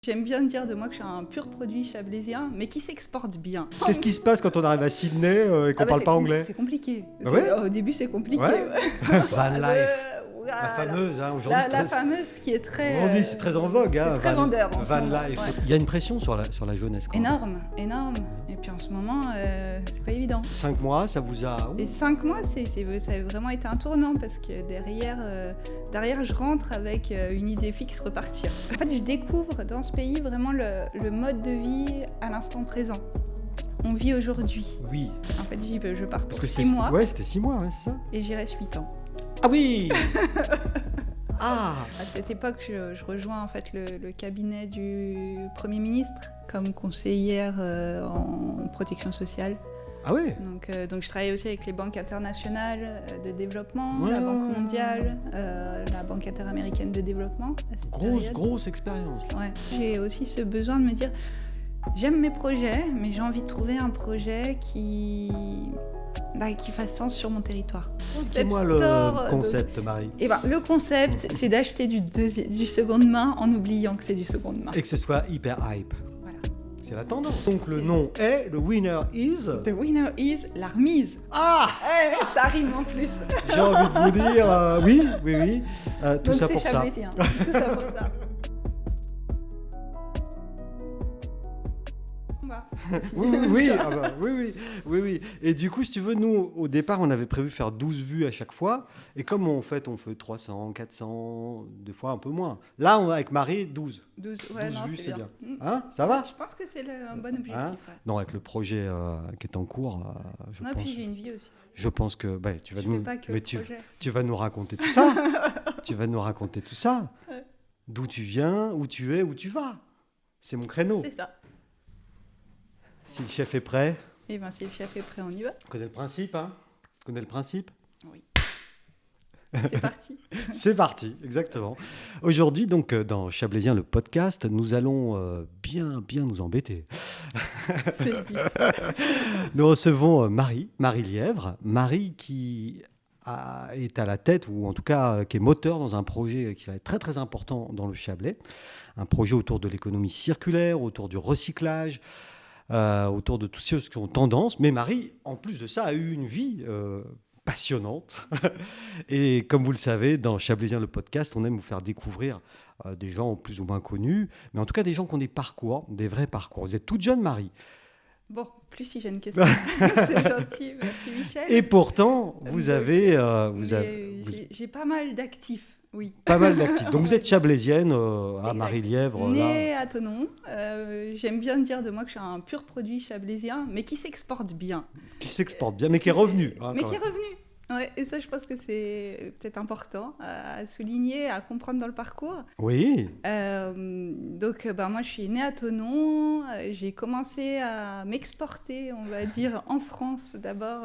J'aime bien dire de moi que je suis un pur produit chablaisien, mais qui s'exporte bien. Qu'est-ce qui se passe quand on arrive à Sydney et qu'on parle pas anglais? C'est compliqué. Ah ouais? Au début, c'est compliqué. Ouais. Ouais. Van Life. Voilà. La fameuse, hein, aujourd'hui, La fameuse qui est très... aujourd'hui, c'est très en vogue. C'est très vendeur en ce Van moment, Life. ouais. Il y a une pression sur la jeunesse. Quand même. Énorme. Et puis en ce moment, c'est pas évident. 5 mois, ça vous a... Et 5 mois, ça a vraiment été un tournant parce que derrière je rentre avec une idée fixe repartir. En fait, je découvre dans ce pays vraiment le mode de vie à l'instant présent. On vit aujourd'hui. Oui. En fait, je pars Parce pour que 6 mois. Ouais, c'était 6 mois, ouais, c'est ça. Et j'y reste 8 ans. Ah oui. Ah. À cette époque, je rejoins en fait le cabinet du Premier ministre comme conseillère en protection sociale. Ah ouais. Donc je travaille aussi avec les banques internationales de développement, la Banque mondiale, la Banque interaméricaine de développement. Grosse expérience. Ouais. J'ai aussi ce besoin de me dire, j'aime mes projets, mais j'ai envie de trouver un projet qui fasse sens sur mon territoire. Dis-moi le concept, Marie. Le concept, c'est d'acheter du seconde main en oubliant que c'est du seconde main. Et que ce soit hyper hype. Voilà. C'est la tendance. Donc le nom est, le winner is... The winner is la remise. Ah. Ça rime en plus. J'ai envie de vous dire, oui. Tout Donc ça pour c'est ça. chablaisien. Tout ça pour ça. Oui. Et du coup, si tu veux, nous, au départ, on avait prévu faire 12 vues à chaque fois. Et comme on fait 300, 400, des fois un peu moins. Là, on va avec Marie, 12. 12 vues, c'est bien. Hein, ça va? Je pense que c'est un bon objectif. Hein? Ouais. Non, avec le projet qui est en cours, je pense... puis j'ai une vie aussi. Je pense que tu vas nous raconter tout ça. Tu vas nous raconter tout ça. D'où tu viens, où tu es, où tu vas. C'est mon créneau. C'est ça. Si le chef est prêt. Eh bien, si le chef est prêt, on y va. Tu connais le principe, hein? Tu connais le principe? Oui. C'est parti. C'est parti, exactement. Aujourd'hui, donc, dans Chablaisien, le podcast, nous allons bien nous embêter. C'est le but. Nous recevons Marie Lièvre. Marie qui est à la tête, ou en tout cas qui est moteur dans un projet qui va être très très important dans le Chablais. Un projet autour de l'économie circulaire, autour du recyclage, autour de tous ceux qui ont tendance. Mais Marie, en plus de ça, a eu une vie passionnante. Et comme vous le savez, dans Chablaisien, le podcast, on aime vous faire découvrir des gens plus ou moins connus, mais en tout cas des gens qui ont des parcours, des vrais parcours. Vous êtes toute jeune, Marie. Bon, plus si jeune que ça. C'est gentil, merci Michel. Et pourtant, j'ai pas mal d'actifs. Oui. Pas mal d'actifs. Donc vous êtes chablaisienne, Marie Lièvre. Née à Thonon. J'aime bien dire de moi que je suis un pur produit chablaisien, mais qui s'exporte bien. Qui s'exporte bien, mais qui est revenu. Mais qui est revenu. Ouais, et ça, je pense que c'est peut-être important à souligner, à comprendre dans le parcours. Oui. Moi, je suis née à Thonon. J'ai commencé à m'exporter, on va dire, en France d'abord,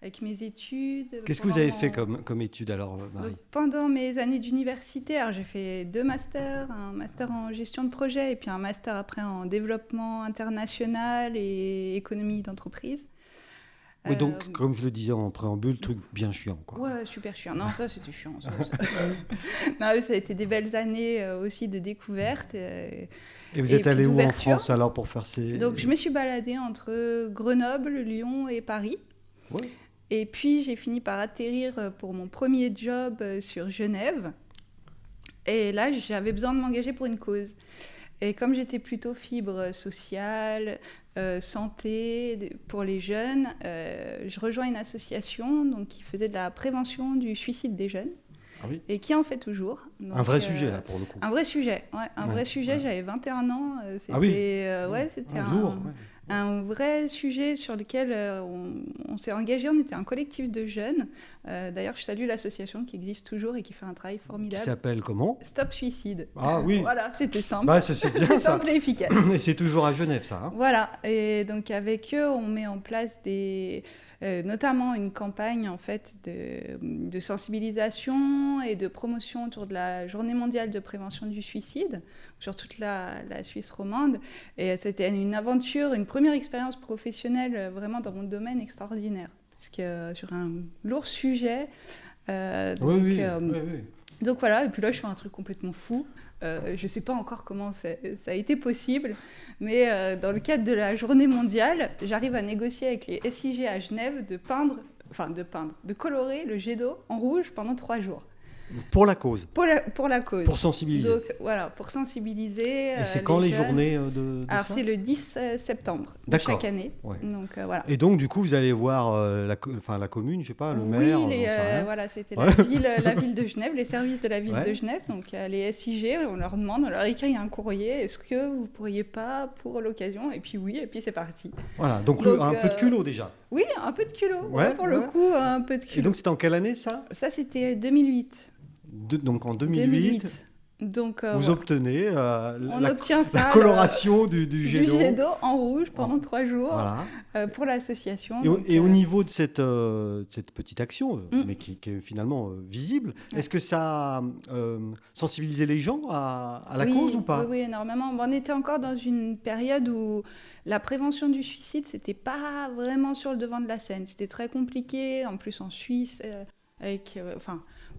avec mes études. Qu'est-ce que vous avez fait comme études alors, Marie? Donc, pendant mes années d'université, j'ai fait 2 masters, un master en gestion de projet et puis un master après en développement international et économie d'entreprise. Oui, donc, comme je le disais en préambule, truc bien chiant, quoi. Ouais, super chiant. Non, ça, c'était chiant. Ça. Non, ça a été des belles années aussi de découverte. Et vous êtes allé où en France, alors, pour faire ces... Donc, je me suis baladée entre Grenoble, Lyon et Paris. Ouais. Et puis, j'ai fini par atterrir pour mon premier job sur Genève. Et là, j'avais besoin de m'engager pour une cause. Et comme j'étais plutôt fibre sociale, santé pour les jeunes, je rejoins une association qui faisait de la prévention du suicide des jeunes. Ah oui. Et qui en fait toujours. Donc, un vrai sujet, là, pour le coup. Un vrai sujet, vrai sujet. J'avais 21 ans. C'était lourd. Un vrai sujet sur lequel on s'est engagé. On était un collectif de jeunes. D'ailleurs, je salue l'association qui existe toujours et qui fait un travail formidable. Qui s'appelle comment? Stop Suicide. Ah oui. Voilà, c'était simple. Bah, c'est bien ça. Simple et efficace. Et c'est toujours à Genève, ça. Hein. Voilà. Et donc, avec eux, on met en place notamment une campagne en fait, de sensibilisation et de promotion autour de la Journée mondiale de prévention du suicide sur toute la Suisse romande. Et c'était une aventure, une première expérience professionnelle vraiment dans mon domaine extraordinaire. Parce que sur un lourd sujet. Oui. Donc voilà, et puis là je fais un truc complètement fou. Je ne sais pas encore comment ça a été possible, mais dans le cadre de la journée mondiale, j'arrive à négocier avec les SIG à Genève de colorer le jet d'eau en rouge pendant 3 jours. Pour la cause. Pour la cause. Pour sensibiliser. Donc voilà, pour sensibiliser. Et c'est quand les jeunes. journées de Alors ça c'est le 10 septembre de chaque année. Ouais. Donc voilà. Et donc du coup vous allez voir la commune, je sais pas, le maire. Oui, voilà, c'était la ville de Genève, les services de la ville de Genève. Donc les SIG, on leur demande, on leur écrit un courrier. Est-ce que vous pourriez pas pour l'occasion? Et puis oui, et puis c'est parti. Voilà, donc un peu de culot déjà. Oui, un peu de culot. Pour le coup, un peu de culot. Et donc c'était en quelle année ça? Ça c'était 2008. Donc en 2008. Donc, vous obtenez la coloration du jet d'eau en rouge pendant 3 jours pour l'association. Et au niveau de cette petite action, mais qui est finalement visible, est-ce que ça a sensibilisé les gens à la cause ou pas? Oui, énormément. On était encore dans une période où la prévention du suicide, c'était pas vraiment sur le devant de la scène. C'était très compliqué, en plus en Suisse, avec...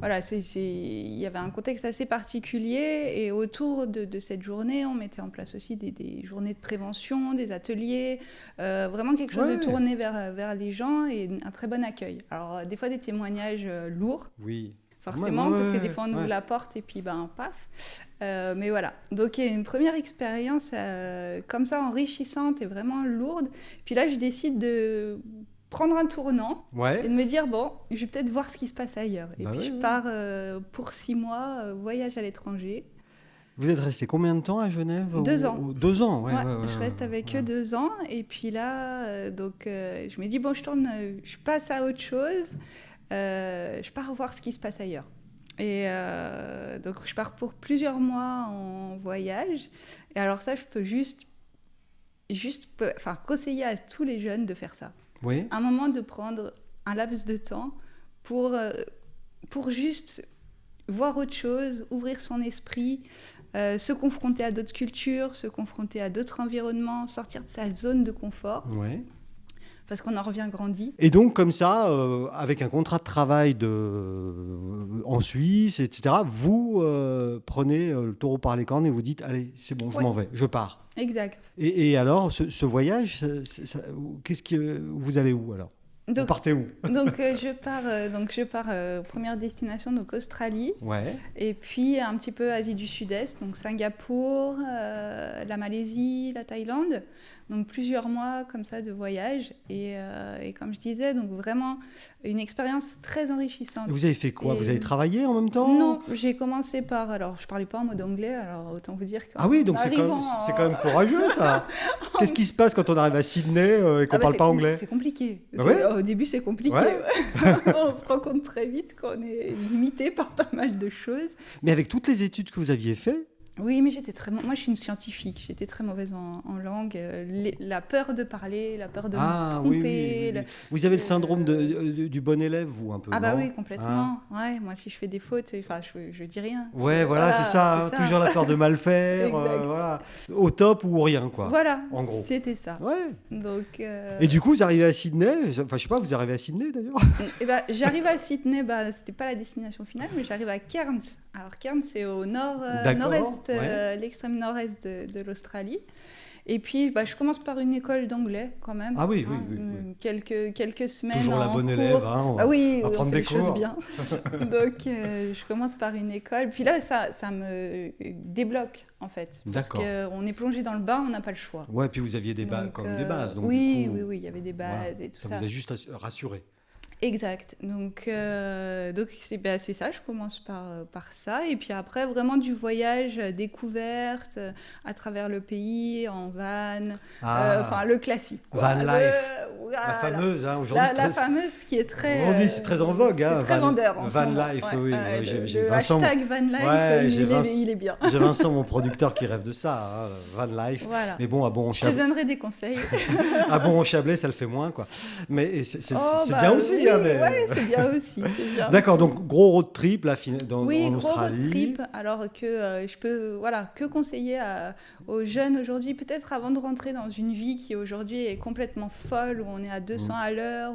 Voilà, il y avait un contexte assez particulier et autour de cette journée, on mettait en place aussi des journées de prévention, des ateliers, vraiment quelque chose de tourné vers les gens et un très bon accueil. Alors, des fois, des témoignages lourds. Oui. Forcément, parce que des fois, on ouvre la porte et puis, paf. Mais voilà. Donc, il y a une première expérience comme ça, enrichissante et vraiment lourde. Puis là, je décide de prendre un tournant et de me dire, je vais peut-être voir ce qui se passe ailleurs. Et puis, je pars pour 6 mois, voyage à l'étranger. Vous êtes resté combien de temps à Genève? 2 ans. 2 ans, je reste avec eux 2 ans. Et puis là, je me dis, je passe à autre chose. Je pars voir ce qui se passe ailleurs. Et donc, je pars pour plusieurs mois en voyage. Et alors ça, je peux juste conseiller à tous les jeunes de faire ça. Oui. Un moment de prendre un laps de temps pour juste voir autre chose, ouvrir son esprit, se confronter à d'autres cultures, se confronter à d'autres environnements, sortir de sa zone de confort. Oui. Parce qu'on en revient grandi. Et donc, comme ça, avec un contrat de travail en Suisse, etc., vous prenez le taureau par les cornes et vous dites, allez, c'est bon, je m'en vais, je pars. Exact. Et alors, ce voyage, vous allez où alors? Vous partez où? je pars première destination, donc Australie. Ouais. Et puis un petit peu Asie du Sud-Est, donc Singapour, la Malaisie, la Thaïlande. Donc plusieurs mois comme ça de voyage. Et comme je disais, donc vraiment une expérience très enrichissante. Et vous avez fait quoi? Vous avez travaillé en même temps? Non, j'ai commencé par... Alors, je ne parlais pas en mode anglais, alors autant vous dire que... Ah oui, donc c'est quand même courageux, ça. Qu'est-ce qui se passe quand on arrive à Sydney et qu'on ne parle pas anglais? C'est compliqué. Ouais. Au début, c'est compliqué. Ouais. On se rend compte très vite qu'on est limité par pas mal de choses. Mais avec toutes les études que vous aviez faites? Oui, mais moi, je suis une scientifique. J'étais très mauvaise en langue. La peur de parler, la peur de me tromper. Oui. Vous avez le syndrome du bon élève, vous, un peu? Ah bah oui, complètement. Ouais, moi, si je fais des fautes, je dis rien. Ouais, voilà, c'est ça. Toujours la peur de mal faire. Voilà. Au top ou rien, quoi. Voilà, en gros. C'était ça. Ouais. Donc, Et du coup, vous arrivez à Sydney. Enfin, je sais pas, vous arrivez à Sydney, d'ailleurs? J'arrive à Sydney, c'était pas la destination finale, mais j'arrive à Cairns. Alors, Cairns, c'est au nord-est, l'extrême nord-est de l'Australie. Et puis, je commence par une école d'anglais, quand même. Ah oui. Quelques semaines toujours en la bonne cours. élève, on va prendre des choses bien. Donc, je commence par une école. Puis là, ça me débloque, en fait. D'accord. Parce qu'on est plongé dans le bain, on n'a pas le choix. Ouais, puis vous aviez des bases. Donc, oui, il y avait des bases et tout ça. Ça vous a juste rassuré. Exact. Donc c'est ça, je commence par ça. Et puis après, vraiment du voyage, découverte, à travers le pays, en van, le classique. Van life. La fameuse, aujourd'hui. La fameuse qui est très... Aujourd'hui, c'est très en vogue. C'est très vendeur en Van ce moment. Life, oui. J'ai Vincent, hashtag Van Life, il est bien. J'ai Vincent, mon producteur, qui rêve de ça, Van Life. Voilà. Mais bon, à Bon-en-Chablais... Je te donnerai des conseils. À Bon-en-Chablais, ça le fait moins, quoi. Mais c'est bien aussi. Oui, c'est bien aussi. D'accord, donc gros road trip là, en Australie. Gros road trip, alors que je peux que conseiller aux jeunes aujourd'hui, peut-être avant de rentrer dans une vie qui aujourd'hui est complètement folle, où on est à 200 à l'heure,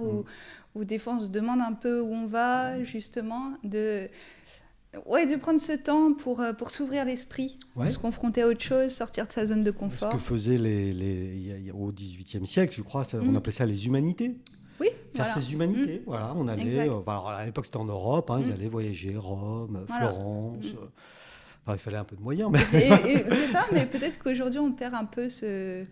où des fois on se demande un peu où on va, justement, Ouais, de prendre ce temps pour s'ouvrir l'esprit, se confronter à autre chose, sortir de sa zone de confort. Ce que faisaient au XVIIIe siècle, je crois, on appelait ça les humanités. Oui, faire ses humanités. Voilà, on allait. Alors à l'époque, c'était en Europe. Ils allaient voyager, Rome, Florence. Il fallait un peu de moyens. Mais... et c'est ça, mais peut-être qu'aujourd'hui, on perd un peu ce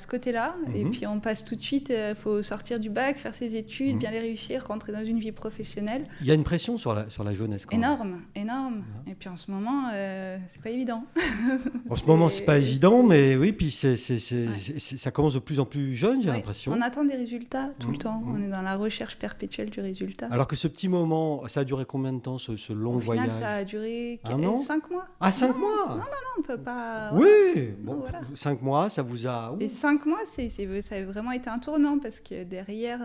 côté-là. Et puis, on passe tout de suite, il faut sortir du bac, faire ses études, bien les réussir, rentrer dans une vie professionnelle. Il y a une pression sur la jeunesse quand même. Énorme. Et puis, en ce moment, c'est pas évident. En ce moment, c'est pas évident, mais oui, puis ça commence de plus en plus jeune, j'ai l'impression. On attend des résultats tout le temps. On est dans la recherche perpétuelle du résultat. Alors que ce petit moment, ça a duré combien de temps, ce long voyage ? Au final, ça a duré 5 mois. Ah, 5 mois ? Non, on peut pas... Oui, bon, 5 mois, ça vous a... Et 5 mois, ça a vraiment été un tournant, parce que derrière,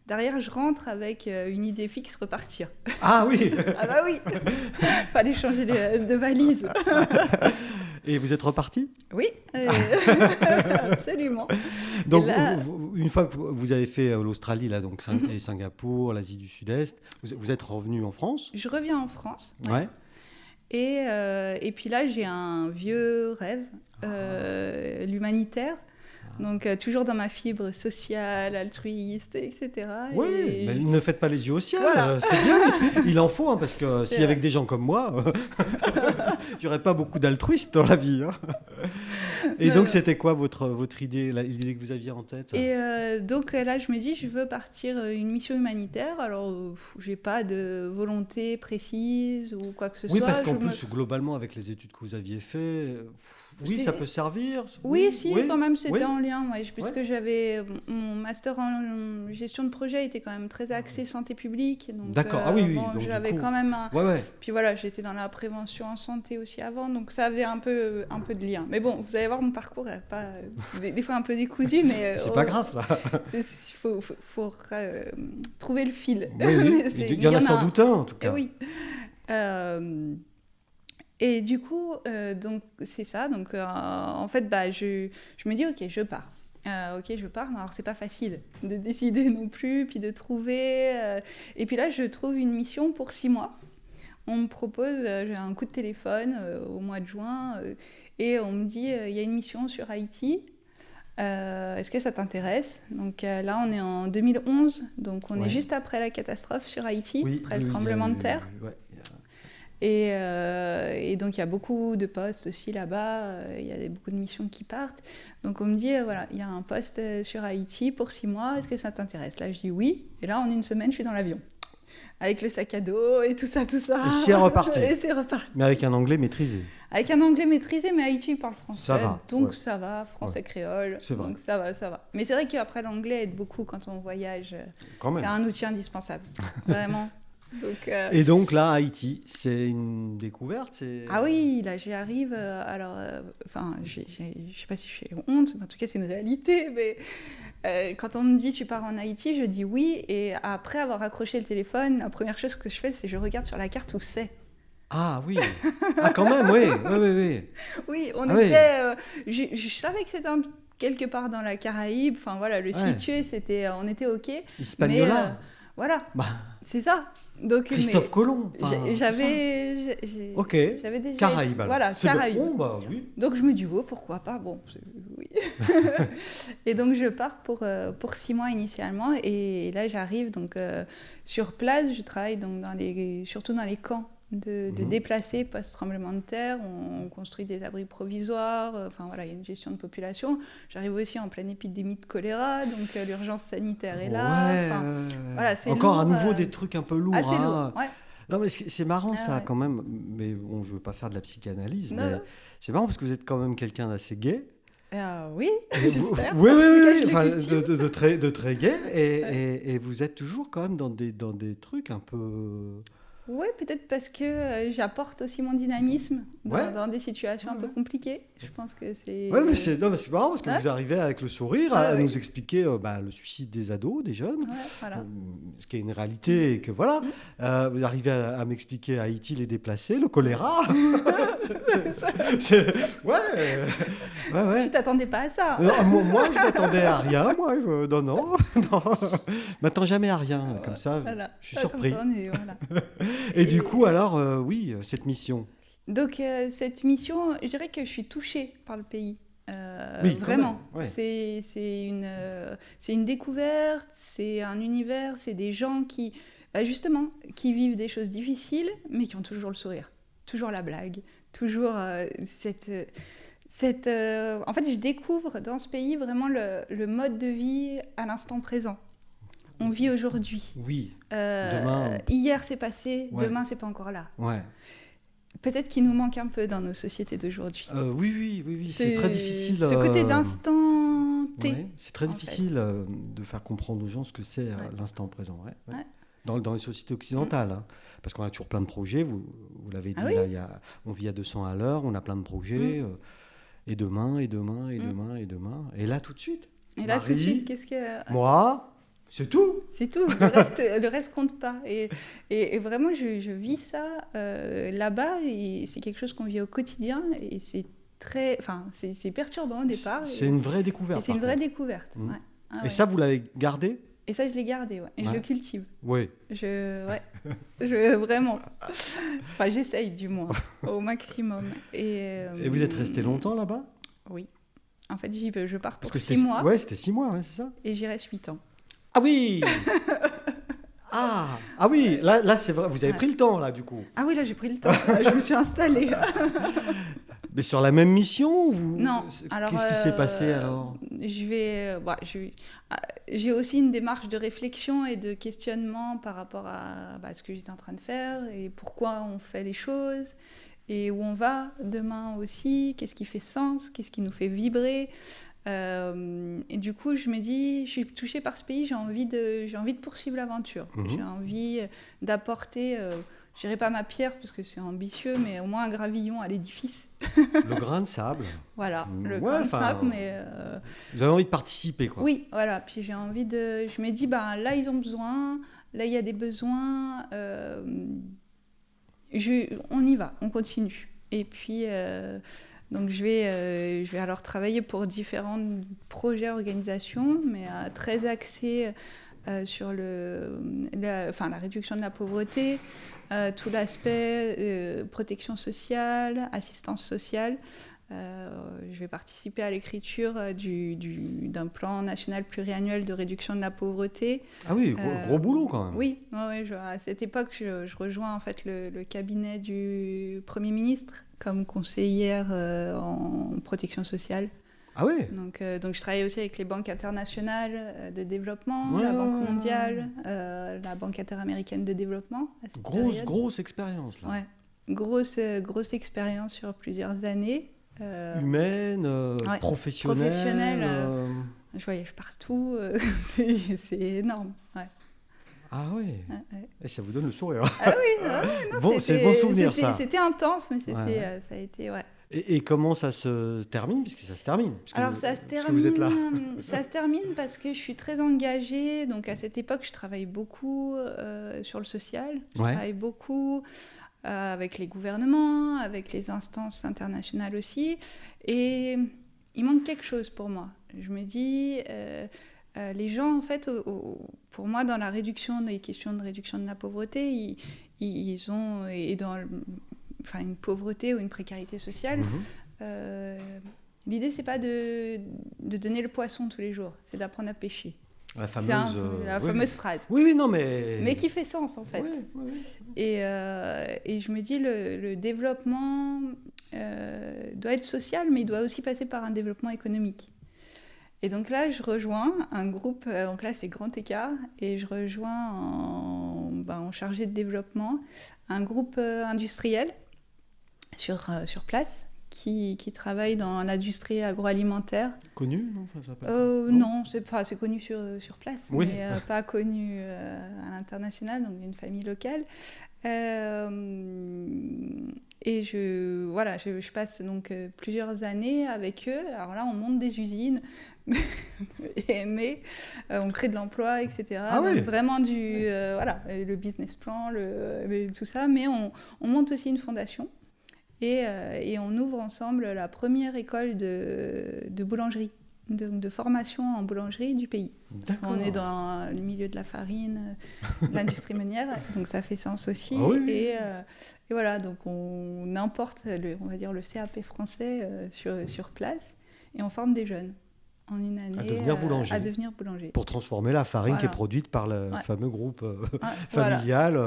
je rentre avec une idée fixe, repartir. Ah oui. Ah bah oui. Fallait changer de valise. Et vous êtes reparti ? Oui, absolument. Donc, là... une fois que vous avez fait l'Australie, là, donc, et Singapour, l'Asie du Sud-Est, vous êtes revenu en France ? Je reviens en France. Ouais. Et puis là, j'ai un vieux rêve, l'humanitaire. Donc, toujours dans ma fibre sociale, altruiste, etc. Oui, mais ne faites pas les yeux au ciel, c'est bien. Il en faut, parce que si avec des gens comme moi, il n'y aurait pas beaucoup d'altruistes dans la vie. Et donc, c'était quoi votre idée, l'idée que vous aviez en tête ? Et donc là, je me dis, je veux partir une mission humanitaire. Alors, je n'ai pas de volonté précise ou quoi que ce soit. Oui, parce qu'en plus, globalement, avec les études que vous aviez faites... Oui, ça peut servir. Oui, quand même, c'était en lien. Puisque j'avais mon master en gestion de projet était quand même très axé santé publique. Donc, d'accord. Donc, j'avais quand même. Puis voilà, j'étais dans la prévention en santé aussi avant, donc ça avait un peu de lien. Mais bon, vous allez voir, mon parcours est pas des fois un peu décousu, mais c'est pas grave ça. Il faut trouver le fil. Oui. Il y en a sans doute un en tout cas. Oui. Et du coup, donc c'est ça. Donc en fait, je me dis ok, je pars. Mais alors c'est pas facile de décider non plus, puis de trouver. Et puis là, je trouve une mission pour 6 mois. On me propose, j'ai un coup de téléphone au mois de juin, et on me dit il y a une mission sur Haïti. Est-ce que ça t'intéresse ? Donc là, on est en 2011, donc on est juste après la catastrophe sur Haïti, après le tremblement de terre. Et donc, il y a beaucoup de postes aussi là-bas. Il y a beaucoup de missions qui partent. Donc, on me dit, il y a un poste sur Haïti pour 6 mois. Est-ce que ça t'intéresse ? Là, je dis oui. Et là, en une semaine, je suis dans l'avion. Avec le sac à dos et tout ça. Et c'est reparti. reparti. Mais avec un anglais maîtrisé. Avec un anglais maîtrisé, mais Haïti, il parle français. Ça va. Donc, ça va. Français créole. C'est vrai. Donc, ça va. Mais c'est vrai qu'après, l'anglais aide beaucoup quand on voyage. C'est un outil indispensable. Vraiment. Donc, Et donc là, Haïti, c'est une découverte Ah oui, là j'y arrive. Je sais pas si je fais honte, mais en tout cas c'est une réalité. Mais quand on me dit tu pars en Haïti, je dis oui. Et après avoir accroché le téléphone, la première chose que je fais, c'est je regarde sur la carte où c'est. Ah oui. Ah quand même, oui. Oui, on était. Je savais que c'était quelque part dans la Caraïbe. Enfin voilà, le situé, on était ok. Hispaniola. Voilà, c'est ça. Donc, Christophe Colomb. J'avais déjà... Caraïbes. Voilà, Caraïbes. Bon, oui. Donc je me dis, pourquoi pas, oui. Et donc je pars pour 6 mois initialement. Et là, j'arrive donc sur place. Je travaille donc surtout dans les camps de déplacés post-tremblement de terre. On construit des abris provisoires. Il y a une gestion de population. J'arrive aussi en pleine épidémie de choléra, donc l'urgence sanitaire est là. C'est encore lourd, à nouveau des trucs un peu lourds. Assez lourd, ouais. Non, mais c'est marrant ça quand même. Mais bon, je veux pas faire de la psychanalyse, mais c'est marrant parce que vous êtes quand même quelqu'un d'assez gai. Oui, j'espère. Oui, de très gai. Et vous êtes toujours quand même dans des trucs un peu... Oui, peut-être parce que j'apporte aussi mon dynamisme dans des situations un peu compliquées. Je pense que c'est... Oui, mais c'est marrant parce que vous arrivez avec le sourire à nous expliquer le suicide des ados, des jeunes, ce qui est une réalité et que voilà. Vous arrivez à m'expliquer Haïti, les déplacés, le choléra. Tu t'attendais pas à ça. Moi, je m'attendais à rien. Non. Je m'attends jamais à rien. Comme ça, je suis surpris. Et du coup, alors, oui, cette mission. Donc, cette mission, je dirais que je suis touchée par le pays. Oui, vraiment. même, ouais. C'est une découverte, c'est un univers, c'est des gens qui, justement, qui vivent des choses difficiles, mais qui ont toujours le sourire, toujours la blague, toujours en fait, je découvre dans ce pays vraiment le mode de vie à l'instant présent. On vit aujourd'hui. Oui. Demain. Hier, c'est passé. Ouais. Demain, c'est pas encore là. Ouais. Peut-être qu'il nous manque un peu dans nos sociétés d'aujourd'hui. Oui. C'est très difficile. Ce côté d'instant T. Ouais, c'est très difficile de faire comprendre aux gens ce que c'est l'instant présent. Ouais. Dans les sociétés occidentales. Hein, parce qu'on a toujours plein de projets. Vous l'avez dit, là, on vit à 200 à l'heure, on a plein de projets. Et demain. Et là, tout de suite. Marie, qu'est-ce que... Moi, c'est tout. C'est tout. Le reste compte pas. Et vraiment, je vis ça là-bas. Et c'est quelque chose qu'on vit au quotidien. Et c'est c'est perturbant au départ. C'est une vraie découverte. C'est une vraie découverte. Ouais. Et ça, vous l'avez gardé ? Et ça, je l'ai gardé, et je le cultive. Oui. Vraiment. Enfin, j'essaye du moins, au maximum. Et vous êtes resté longtemps là-bas ? Oui. En fait, je pars pour 6 mois. Ouais, c'était 6 mois, c'est ça ? Et j'y reste 8 ans. Ah oui. Ah oui, là c'est vrai, vous avez pris le temps, là, du coup. Ah oui, là, j'ai pris le temps. Je me suis installée. Mais sur la même mission ou... Non. Alors, qu'est-ce qui s'est passé alors ? J'ai aussi une démarche de réflexion et de questionnement par rapport à ce que j'étais en train de faire et pourquoi on fait les choses et où on va demain aussi, qu'est-ce qui fait sens, qu'est-ce qui nous fait vibrer. Et du coup, je me dis, je suis touchée par ce pays, j'ai envie de poursuivre l'aventure. J'ai envie d'apporter... je dirais pas ma pierre parce que c'est ambitieux, mais au moins un gravillon à l'édifice. Le grain de sable. Voilà, grain de sable, mais... Vous avez envie de participer, quoi. Oui, voilà. Puis j'ai envie de... Je me dis, là, ils ont besoin. Là, il y a des besoins. On y va, on continue. Et puis, donc, je vais alors travailler pour différents projets, organisations, mais très axés sur la réduction de la pauvreté, tout l'aspect protection sociale, assistance sociale. Je vais participer à l'écriture d'un plan national pluriannuel de réduction de la pauvreté. Ah oui, gros boulot quand même. Oui, à cette époque, je rejoins en fait le cabinet du Premier ministre comme conseillère en protection sociale. Ah oui. Donc je travaille aussi avec les banques internationales de développement, la Banque mondiale, la Banque interaméricaine de développement. Grosse expérience là. Ouais, grosse expérience sur plusieurs années. Humaine, professionnelle. Je voyage partout, c'est énorme. Ouais. Ah oui. Et ça vous donne le sourire. Ah oui, non, c'est bon souvenir ça. C'était intense, mais ça a été Et comment ça se termine, puisque ça se termine. Alors ça se termine. Vous êtes là. Ça se termine parce que je suis très engagée. Donc à cette époque, je travaille beaucoup sur le social. Je travaille beaucoup avec les gouvernements, avec les instances internationales aussi. Et il manque quelque chose pour moi. Je me dis, les gens, en fait, pour moi, dans la réduction des questions de réduction de la pauvreté, ils ont, et dans une pauvreté ou une précarité sociale, l'idée, c'est pas de donner le poisson tous les jours, c'est d'apprendre à pêcher. La fameuse phrase. Oui, non, mais qui fait sens, en fait. Oui. Et je me dis, le développement doit être social, mais il doit aussi passer par un développement économique. Et donc là, je rejoins un groupe, donc là, c'est Grand Écart, et je rejoins en chargé de développement un groupe industriel sur place, qui travaille dans l'industrie agroalimentaire. Connu, non Non, c'est connu sur place, oui. Mais pas connu à l'international, donc d'une famille locale. Et je passe donc plusieurs années avec eux. Alors là, on monte des usines, mais on crée de l'emploi, etc. Ah donc oui. vraiment le business plan, tout ça. Mais on monte aussi une fondation. Et on ouvre ensemble la première école de boulangerie de formation en boulangerie du pays. On est dans le milieu de la farine, de l'industrie meunière, donc ça fait sens aussi. Ah oui. Et voilà, donc on importe, on va dire, le CAP français sur place et on forme des jeunes en une année à devenir boulanger. Pour transformer la farine qui est produite par le fameux groupe familial.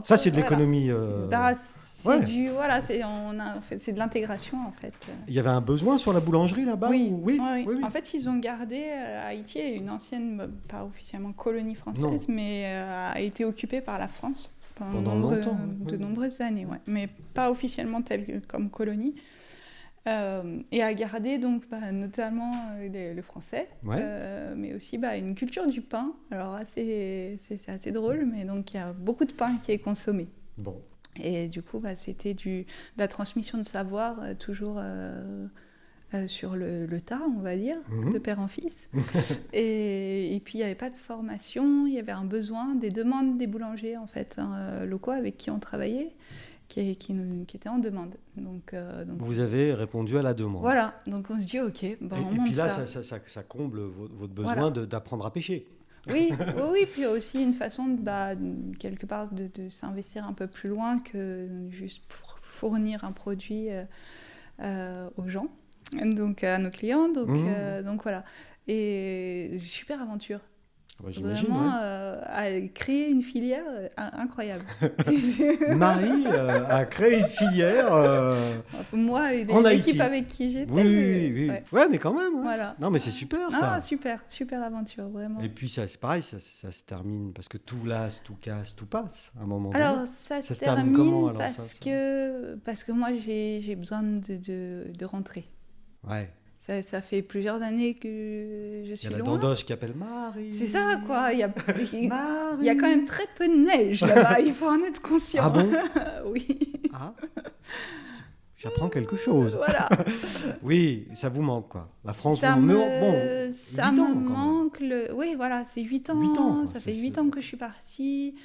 Ça, c'est de l'économie. C'est de l'intégration, en fait. Il y avait un besoin sur la boulangerie là-bas? Oui. En fait, ils ont gardé Haïti, une ancienne, pas officiellement colonie française, mais a été occupée par la France pendant de nombreuses années, mais pas officiellement comme colonie. Et à garder donc notamment le français, mais aussi une culture du pain. Alors c'est assez drôle, mais donc il y a beaucoup de pain qui est consommé. Bon. Et du coup, c'était de la transmission de savoir toujours sur le tas, on va dire, de père en fils. et puis il n'y avait pas de formation, il y avait un besoin, des demandes des boulangers en fait, locaux avec qui on travaillait. Qui était en demande. Donc, vous avez répondu à la demande. Voilà, donc on se dit ok, on monte ça. Et puis là, ça comble votre besoin d'apprendre à pêcher. Oui, puis aussi une façon quelque part de s'investir un peu plus loin que juste pour fournir un produit aux gens, donc à nos clients. Donc voilà. Et super aventure. Vraiment, à créer une filière incroyable. Marie a créé une filière moi et l'équipe avec qui j'étais. Oui. Ouais, mais quand même. Voilà. Non, mais c'est super ça. Super aventure, vraiment. Et puis c'est pareil, ça se termine parce que tout lasse, tout casse, tout passe à un moment donné. Alors ça se termine comment, alors, parce que moi j'ai besoin de rentrer. Ouais. Ça fait plusieurs années que je suis loin. Il y a la dandoche qui appelle Marie. C'est ça, quoi. Il y a quand même très peu de neige là-bas. Il faut en être conscient. Ah bon? Oui. Ah. J'apprends quelque chose. Voilà. Oui, ça vous manque, quoi. La France, ça me manque. Oui, voilà, c'est 8 ans. 8 ans, quoi. Ça fait 8 ans que je suis partie.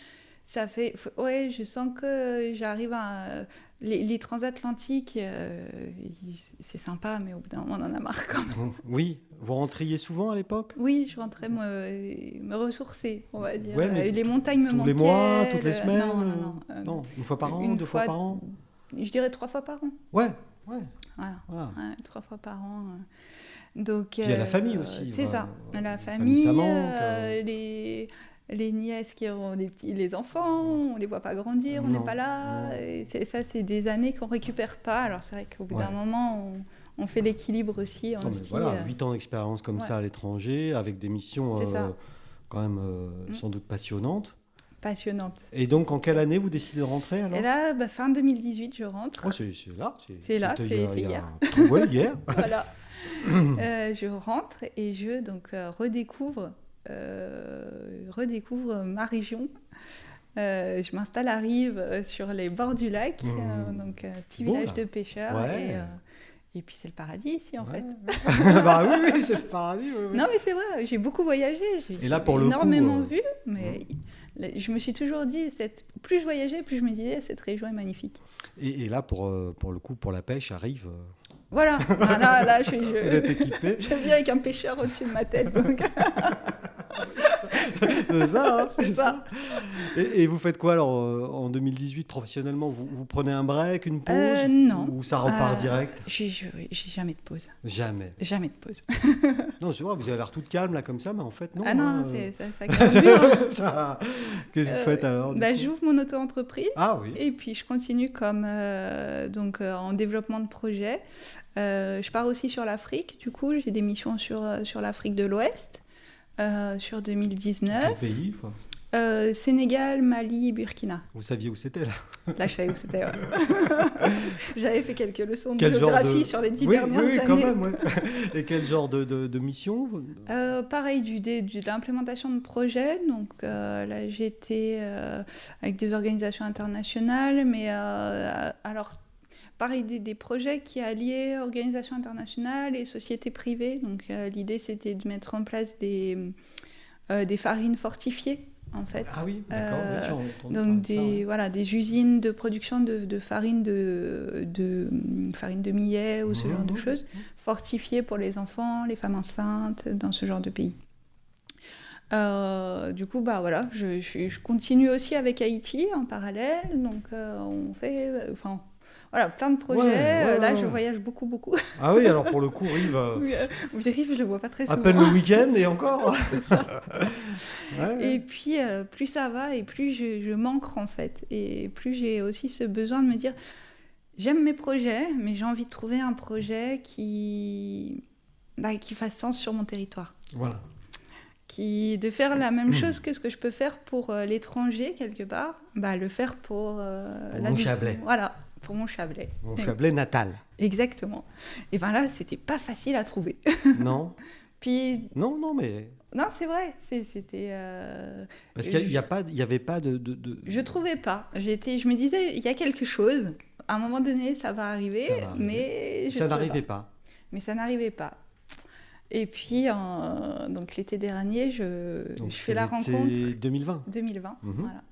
Ça fait... Ouais, je sens que j'arrive à... Les transatlantiques, c'est sympa, mais au bout d'un moment, on en a marre quand même. Oui, vous rentriez souvent à l'époque? Oui, je rentrais me ressourcer, on va dire. Ouais, mais les montagnes me manquaient. Tous les mois, toutes les semaines? Non, une fois par an, deux fois par an? Je dirais 3 fois par an. Ouais. Voilà. 3 fois par an. Donc, puis il y a la famille aussi. C'est ça. La famille, ça manque. Les nièces qui ont les enfants, on les voit pas grandir, on n'est pas là. Et c'est des années qu'on récupère pas. Alors c'est vrai qu'au bout d'un moment, on fait l'équilibre aussi. On se dit, 8 ans d'expérience comme ça à l'étranger, avec des missions quand même sans doute passionnantes. Et donc, en quelle année vous décidez de rentrer alors? Et là, fin 2018, je rentre. Oh, c'est là. C'est hier. Oui, hier. Voilà. Je rentre et je redécouvre ma région. Je m'installe à Rives, sur les bords du lac, donc un petit village de pêcheurs. Et puis c'est le paradis ici en fait. Bah oui, c'est le paradis. Oui. Non mais c'est vrai, j'ai beaucoup voyagé, j'ai énormément vu, mais je me suis toujours dit, plus je voyageais, plus je me disais, cette région est magnifique. Et là, pour le coup, pour la pêche, arrive... Voilà, là vous êtes équipé. Je viens avec un pêcheur au-dessus de ma tête. Donc... c'est ça, hein, c'est ça. Et vous faites quoi alors en 2018 professionnellement? Vous prenez un break, une pause? Non. Ou ça repart direct? J'ai jamais de pause. Jamais de pause. Non, c'est vrai, vous avez l'air toute calme là comme ça, mais en fait non. Ah non, ça carbure. Qu'est-ce que vous faites alors? J'ouvre mon auto-entreprise. Ah oui. Et puis je continue comme en développement de projet. Je pars aussi sur l'Afrique. Du coup, j'ai des missions sur l'Afrique de l'Ouest. Sur 2019. Quel pays quoi? Sénégal, Mali, Burkina. Vous saviez où c'était là? Là, je savais où c'était, ouais. J'avais fait quelques leçons de géographie sur les 10 dernières années. Oui, quand même, ouais. Et quel genre de mission? Pareil, de l'implémentation de projets. Donc là, j'étais avec des organisations internationales, mais alors... Pareil, des projets qui alliaient organisations internationales et sociétés privées. Donc l'idée, c'était de mettre en place des farines fortifiées en fait. Ah oui, d'accord. Oui, j'ai entendu parler Donc de ça, ouais. voilà, des usines de production de farine farine de millet ou ce genre de choses, fortifiées pour les enfants, les femmes enceintes, dans ce genre de pays. Du coup, bah voilà, je continue aussi avec Haïti en parallèle, donc on fait, voilà, plein de projets. Là, je voyage beaucoup. Ah oui, alors pour le coup, Rive, Oui, Rive, je le vois pas très à souvent. peine le week-end et encore. C'est ça. Ouais. Et puis, plus ça va et plus je m'ancre en fait. Et plus j'ai aussi ce besoin de me dire, j'aime mes projets, mais j'ai envie de trouver un projet qui fasse sens sur mon territoire. Voilà. De faire la même chose que ce que je peux faire pour l'étranger quelque part, le faire pour mon Chablais. Voilà, pour mon Chablais. Mon Chablais natal. Exactement. Et ben là, c'était pas facile à trouver. Non. Puis Non, mais. non, c'est vrai. C'était. Parce qu'il y avait pas de. Je trouvais pas. Je me disais, il y a quelque chose. À un moment donné, ça va arriver, mais ça n'arrivait pas. Mais ça n'arrivait pas. Et puis, donc l'été dernier, je fais la rencontre. 2020. 2020, voilà.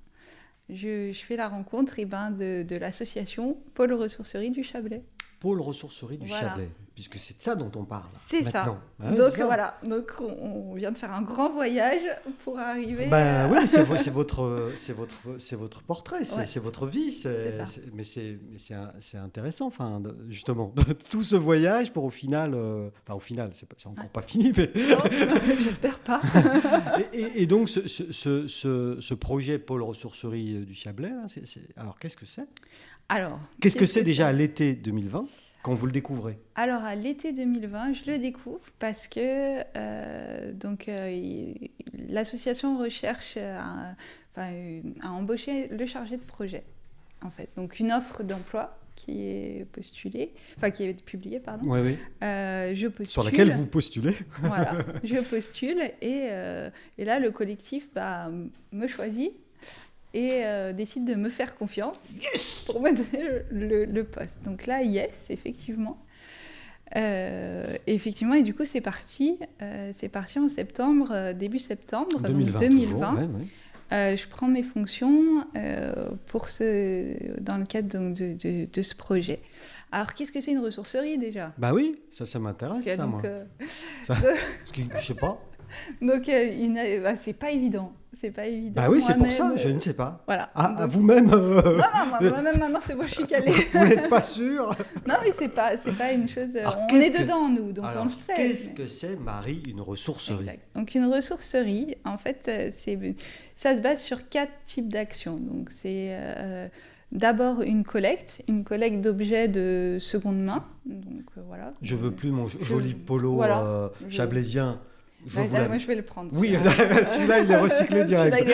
Je fais la rencontre de l'association Pôle Ressourcerie du Chablais. Pôle Ressourcerie du Chablais, puisque c'est de ça dont on parle. C'est maintenant. Ça. Donc voilà, donc on vient de faire un grand voyage pour arriver. Oui, c'est votre portrait, c'est votre vie, mais c'est intéressant, justement, tout ce voyage pour au final, c'est encore pas fini, mais non, j'espère pas. et donc ce projet Pôle Ressourcerie du Chablais, là, alors qu'est-ce que c'est? Alors, qu'est-ce que c'est déjà à l'été 2020 quand vous le découvrez? Alors, à l'été 2020, je le découvre parce que l'association recherche à embaucher le chargé de projet, en fait. Donc, une offre d'emploi qui est publiée, pardon. Oui. Je postule. Sur laquelle vous postulez. Voilà, je postule et là, le collectif me choisit et décide de me faire confiance pour me donner le poste. Donc là, effectivement. Effectivement, et du coup, c'est parti en septembre, début septembre 2020. Je prends mes fonctions dans le cadre de ce projet. Alors, qu'est-ce que c'est une ressourcerie déjà? Bah oui, ça m'intéresse, moi. Parce que je sais pas. Donc, c'est pas évident. C'est pas évident. Bah oui, c'est pour ça, je ne sais pas. Voilà. À vous-même. Non, moi-même maintenant, c'est moi, je suis calée. Vous n'êtes pas sûr? Non, mais c'est pas une chose. Alors, on est dedans, nous, donc on le sait. Qu'est-ce que c'est, Marie, une ressourcerie? Exact. Donc, une ressourcerie, en fait, ça se base sur 4 types d'actions. Donc, c'est d'abord une collecte d'objets de seconde main. Donc, voilà. Je veux plus mon joli polo chablaisien. Moi, je vais le prendre. Oui, celui-là, il est recyclé direct. Il n'y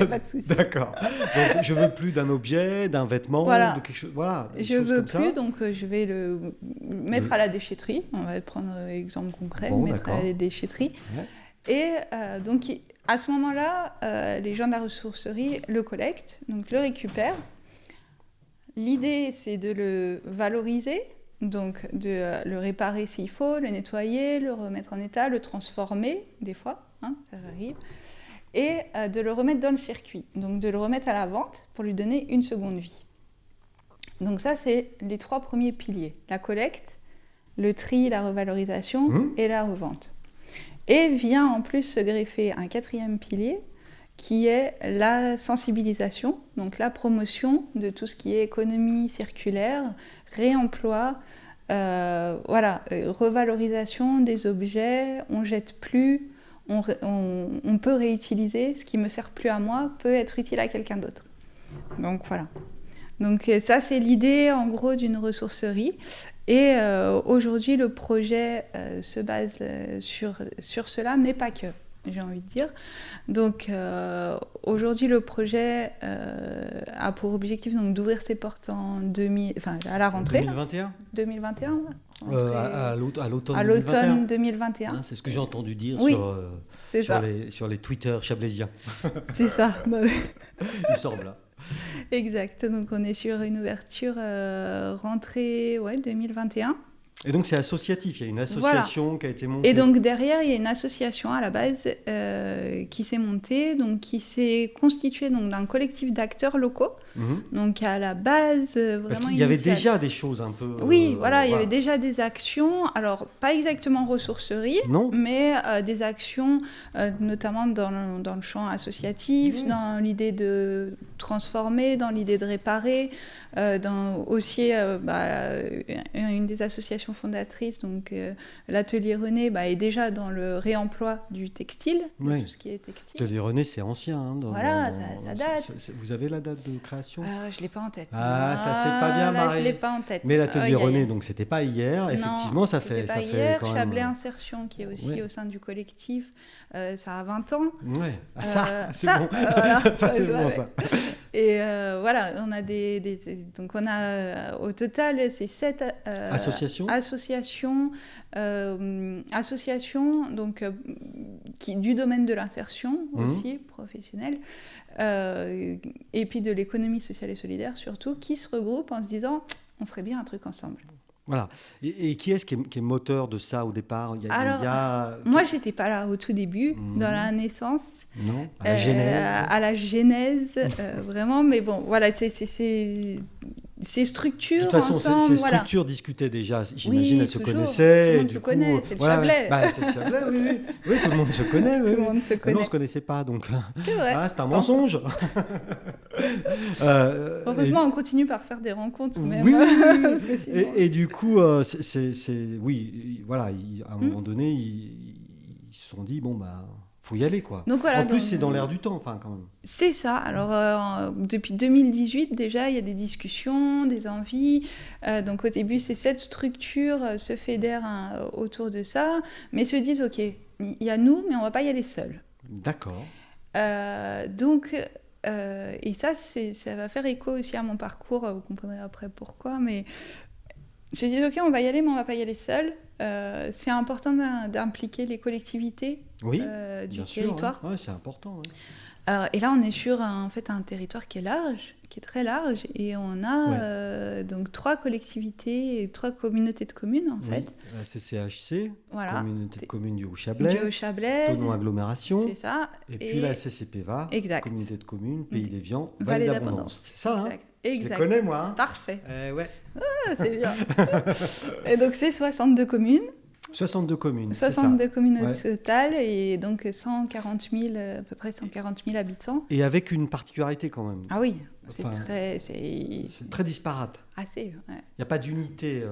a pas de souci. D'accord. Donc, je veux plus d'un objet, d'un vêtement, de quelque chose. Voilà. Je veux plus, donc je vais le mettre à la déchetterie. On va prendre un exemple concret, mettre à la déchetterie. Ouais. Et donc, à ce moment-là, les gens de la ressourcerie le collectent, donc le récupèrent. L'idée, c'est de le valoriser. Donc, de le réparer s'il faut, le nettoyer, le remettre en état, le transformer, des fois, ça arrive, et de le remettre dans le circuit. Donc, de le remettre à la vente pour lui donner une seconde vie. Donc, ça, c'est les 3 premiers piliers. La collecte, le tri, la revalorisation et la revente. Et vient en plus se greffer un 4e pilier qui est la sensibilisation, donc la promotion de tout ce qui est économie circulaire, réemploi, revalorisation des objets, on jette plus, on peut réutiliser, ce qui me sert plus à moi peut être utile à quelqu'un d'autre. Donc voilà. Donc ça, c'est l'idée en gros d'une ressourcerie. Et aujourd'hui, le projet se base sur cela, mais pas que. J'ai envie de dire. Donc aujourd'hui, le projet a pour objectif d'ouvrir ses portes à la rentrée. 2021 2021, à l'automne 2021. C'est ce que j'ai entendu dire sur les Twitter chablaisiens. C'est ça. Il me semble. Exact. Donc on est sur une ouverture rentrée 2021. Et donc c'est associatif, il y a une association qui a été montée. Et donc derrière, il y a une association à la base qui s'est montée, donc qui s'est constituée donc, d'un collectif d'acteurs locaux. Donc à la base, vraiment Parce qu'il y avait déjà des choses un peu... Oui, voilà, il y avait déjà des actions, alors pas exactement ressourcerie, mais des actions notamment dans le champ associatif, dans l'idée de transformer, dans l'idée de réparer, dans aussi une des associations fondatrices, donc l'Atelier René, est déjà dans le réemploi du textile, de tout ce qui est textile. L'Atelier René, c'est ancien. Hein, ça date. Vous avez la date de création ? Je ne l'ai pas en tête. Ah, ça c'est pas bien, Marie. Je l'ai pas en tête. Mais l'Atelier René, donc c'était pas hier. Effectivement, ça fait hier. quand même... Chablais Insertion, qui est aussi au sein du collectif, ça a 20 ans. Ouais. C'est bon. Voilà, ça c'est bon ça. Et voilà, on a donc on a au total c'est 7 associations donc du domaine de l'insertion aussi professionnelle. Et puis de l'économie sociale et solidaire surtout, qui se regroupent en se disant on ferait bien un truc ensemble. Voilà. Et qui est-ce qui est moteur de ça au départ ? Moi, je n'étais pas là au tout début, dans la naissance. Non, à la genèse. À la genèse, vraiment. Mais bon, voilà, ces structures ensemble... De toute façon, ces structures discutaient déjà, j'imagine, elles se connaissaient. Tout le monde se connaît, c'est le Chablais. C'est le Chablais, oui. Oui, tout le monde se connaît. Tout le monde se connaît. Nous, on ne se connaissait pas, donc... C'est vrai. C'est un mensonge. Heureusement, on continue par faire des rencontres. Même, oui. Parce que sinon... Et du coup, oui, voilà, à un moment donné, ils se sont dit, faut y aller, quoi. Donc, voilà, en plus, c'est dans l'air du temps, quand même. C'est ça. Alors, depuis 2018, déjà, il y a des discussions, des envies. Donc, au début, ces 7 structures se fédèrent autour de ça, mais se disent, OK, il y a nous, mais on ne va pas y aller seuls. D'accord. Donc, et ça va faire écho aussi à mon parcours. Vous comprendrez après pourquoi, mais... J'ai dit, OK, on va y aller, mais on ne va pas y aller seul. C'est important d'impliquer les collectivités du territoire. Oui, c'est important. Ouais. Et là, on est sur un territoire qui est large, qui est très large. Et on a donc 3 collectivités et 3 communautés de communes, en fait. La CCHC, communauté de communes du Haut-Chablais, Thonon Agglomération. C'est ça. Et puis la CCPVA, communauté de communes, Pays d'Évian, Vallée d'Abondance. C'est ça, exact. Exact. Je les connais, moi. Hein. Parfait. Ouais. C'est bien. Et donc, c'est 62 communes. 62 communes, 62 communes au total, et donc à peu près 140 000 habitants. Et avec une particularité quand même. Ah oui, c'est très disparate. Assez, ouais. Il n'y a pas d'unité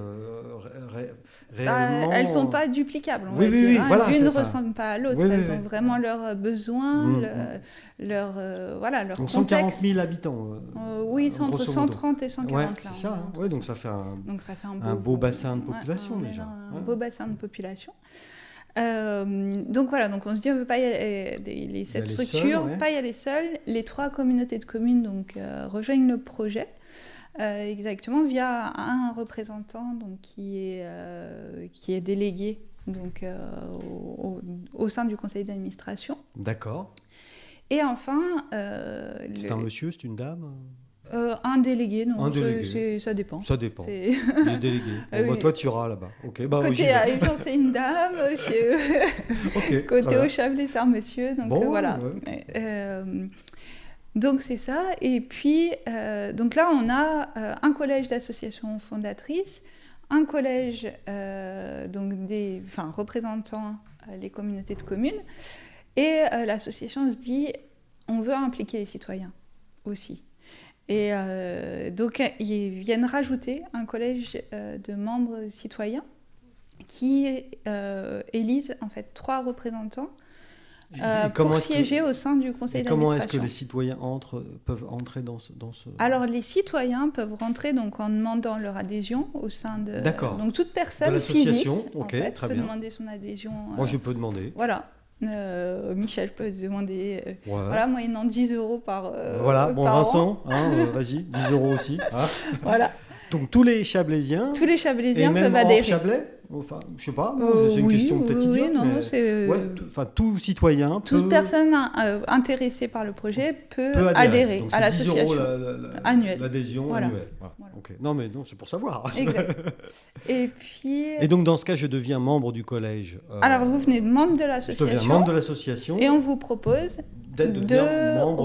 réellement... elles ne sont pas duplicables, on va dire. Oui, voilà, l'une ne ressemble pas à l'autre, elles ont vraiment leurs besoins, leur donc contexte. 140 000 habitants. Oui, c'est entre 130 et 140. C'est ça, donc ça fait un beau bassin de population déjà. Un beau bassin de population. Donc voilà, donc on se dit on ne veut pas y aller, les 7 structures, pas y aller seuls. Les 3 communautés de communes donc, rejoignent le projet. Exactement, via un représentant donc, qui est délégué donc, au sein du conseil d'administration. D'accord. Et enfin... c'est un monsieur, c'est une dame ? Un délégué, non, un délégué. Ça dépend. Ça dépend. Il est délégué. Bon, toi, tu iras là-bas. Okay, côté Évian, c'est une dame. Côté Haut-Chablais, c'est un monsieur. Donc voilà. Ouais. Donc c'est ça. Et puis, donc là, on a un collège d'associations fondatrices, un collège donc représentant les communautés de communes. Et l'association se dit, on veut impliquer les citoyens aussi. Et donc, ils viennent rajouter un collège de membres citoyens qui élisent en fait 3 représentants pour siéger au sein du conseil d'administration. Comment est-ce que les citoyens peuvent entrer dans ce... Alors, les citoyens peuvent rentrer donc, en demandant leur adhésion au sein de... D'accord. Donc, toute personne de l'association, physique très peut bien. demander son adhésion. Moi, je peux demander. Voilà. Michel peut se demander moyennant 10 € par voilà, par Vincent, vas-y, 10 € aussi. Voilà. Donc tous les Chablaisiens peuvent adhérer. Chablais, Enfin, je sais pas, c'est une oui, question peut-être oui, idiote, non, mais c'est... tout citoyen toute personne intéressée par le projet peut adhérer donc à l'association. C'est 10 € l'adhésion Voilà. annuelle. Voilà. Voilà. Okay. Non, mais non, c'est pour savoir. Et puis... Et donc, dans ce cas, je deviens membre du collège. Alors, vous venez membre de Je l'association. deviens membre de l'association. Et on vous propose de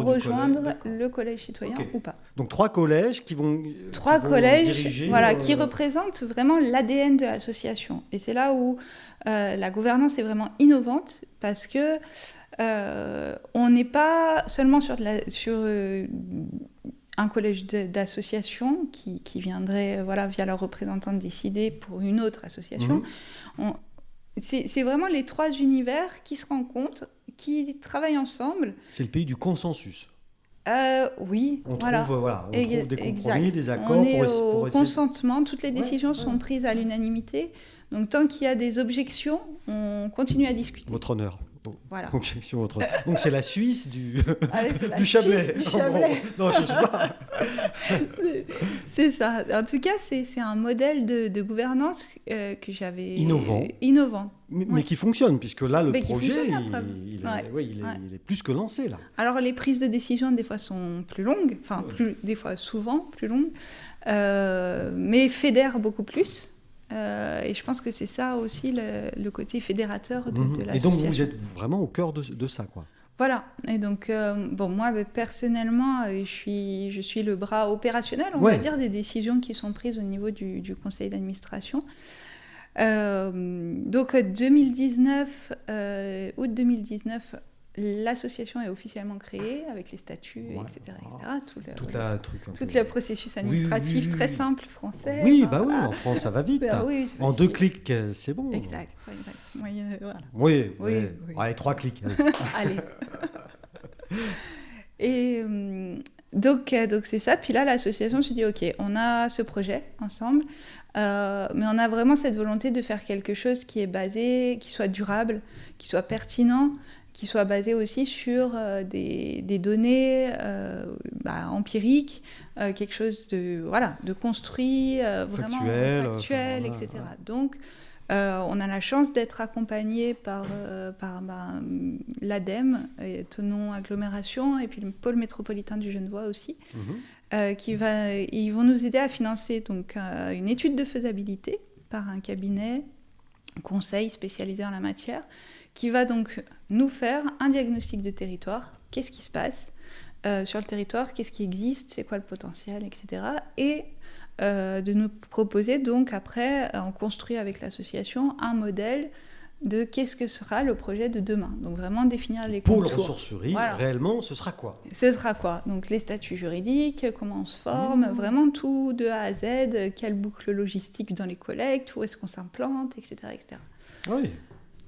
rejoindre le collège citoyen ou pas. Donc 3 collèges qui vont diriger, qui représentent vraiment l'ADN de l'association. Et c'est là où la gouvernance est vraiment innovante parce que on n'est pas seulement sur un collège d'associations qui viendrait via leurs représentants décider pour une autre association. C'est vraiment les 3 univers qui se rencontrent, qui travaillent ensemble. C'est le pays du consensus. Oui, on trouve des compromis, des accords. On est au consentement, toutes les décisions sont prises à l'unanimité. Donc tant qu'il y a des objections, on continue à discuter. Votre honneur. Voilà. Objection, votre honneur. Donc c'est la Suisse du Chablais. Du Chablais. Non, je sais pas. C'est ça. En tout cas, c'est un modèle de gouvernance que j'avais... Innovant. Mais qui fonctionne, puisque là, le projet, il est plus que lancé, là. Alors, les prises de décision, des fois, sont plus longues, des fois, souvent plus longues, mais fédèrent beaucoup plus. Et je pense que c'est ça aussi le côté fédérateur de l'association. Et donc, vous êtes vraiment au cœur de ça, quoi. Voilà. Et donc, moi, personnellement, je suis le bras opérationnel, on va dire, des décisions qui sont prises au niveau du conseil d'administration. Donc, 2019, août 2019, l'association est officiellement créée avec les statuts, etc. Tout le processus administratif très simple français. Oui, en France, ça va vite. En 2 clics, c'est bon. Exact. Oui. Allez, 3 clics. Allez. Et donc c'est ça. Puis là, l'association se dit, OK, on a ce projet ensemble, mais on a vraiment cette volonté de faire quelque chose qui est basé, qui soit durable, qui soit pertinent, qui soit basé aussi sur des données empiriques, quelque chose de construit, vraiment factuel, etc. Donc, on a la chance d'être accompagné par l'ADEME, Thonon Agglomération, et puis le pôle métropolitain du Genevois aussi, ils vont nous aider à financer donc, une étude de faisabilité par un cabinet conseil spécialisé en la matière, qui va donc nous faire un diagnostic de territoire, qu'est-ce qui se passe sur le territoire, qu'est-ce qui existe, c'est quoi le potentiel, etc. Et de nous proposer donc après, on construit avec l'association un modèle de qu'est-ce que sera le projet de demain. Donc vraiment définir les contours. Pôle ressourcerie, réellement, ce sera quoi ? Ce sera quoi ? Donc les statuts juridiques, comment on se forme, vraiment tout de A à Z, quelle boucle logistique dans les collectes, où est-ce qu'on s'implante, etc. Oui.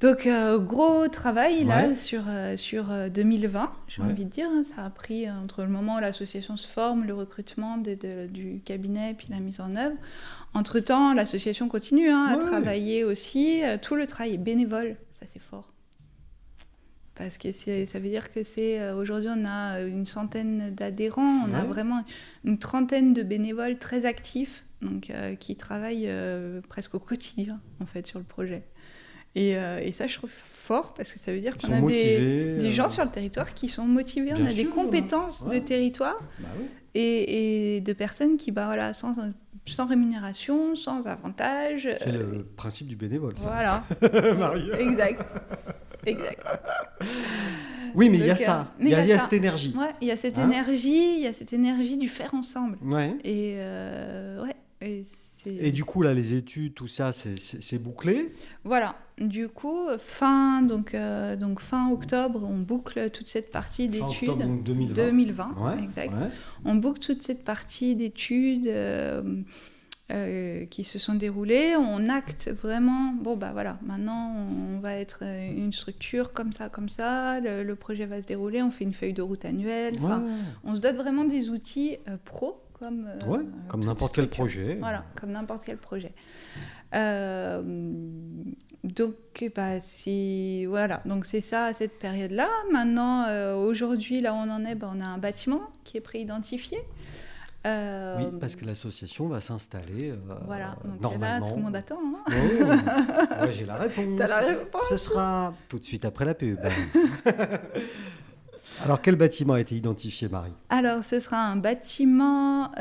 Donc, gros travail là sur 2020, j'ai envie de dire. Ça a pris entre le moment où l'association se forme, le recrutement du cabinet, puis la mise en œuvre. Entre-temps, l'association continue à travailler aussi. Tout le travail est bénévole, ça c'est fort. Parce que ça veut dire que aujourd'hui, on a une centaine d'adhérents, on a vraiment une trentaine de bénévoles très actifs, donc, qui travaillent presque au quotidien en fait, sur le projet. Et ça, je trouve fort, parce que ça veut dire qu'on a des gens sur le territoire qui sont motivés, on a des compétences de territoire et de personnes qui, sans rémunération, sans avantage. C'est le principe du bénévole, ça. Voilà. Marie. Exact. Oui, mais il y a ça. Il y a cette énergie. Ouais, il y a cette énergie, du faire ensemble. Ouais. Et du coup, là, les études, tout ça, c'est bouclé. Voilà. Du coup, fin octobre, on boucle toute cette partie d'études. Fin octobre, donc 2020, exact. Ouais. On boucle toute cette partie d'études qui se sont déroulées. On acte vraiment, maintenant, on va être une structure comme ça. Le projet va se dérouler. On fait une feuille de route annuelle. On se dote vraiment des outils pro. Comme n'importe quel projet. Voilà, comme n'importe quel projet. Donc c'est ça, à cette période-là. Maintenant, aujourd'hui, là où on en est, on a un bâtiment qui est préidentifié. Oui, parce que l'association va s'installer voilà, donc normalement. là, tout le monde attend. Hein. Oh, ouais, j'ai la réponse. T'as la réponse. Ce sera tout de suite après la pub. Alors, quel bâtiment a été identifié, Marie? Alors, ce sera un bâtiment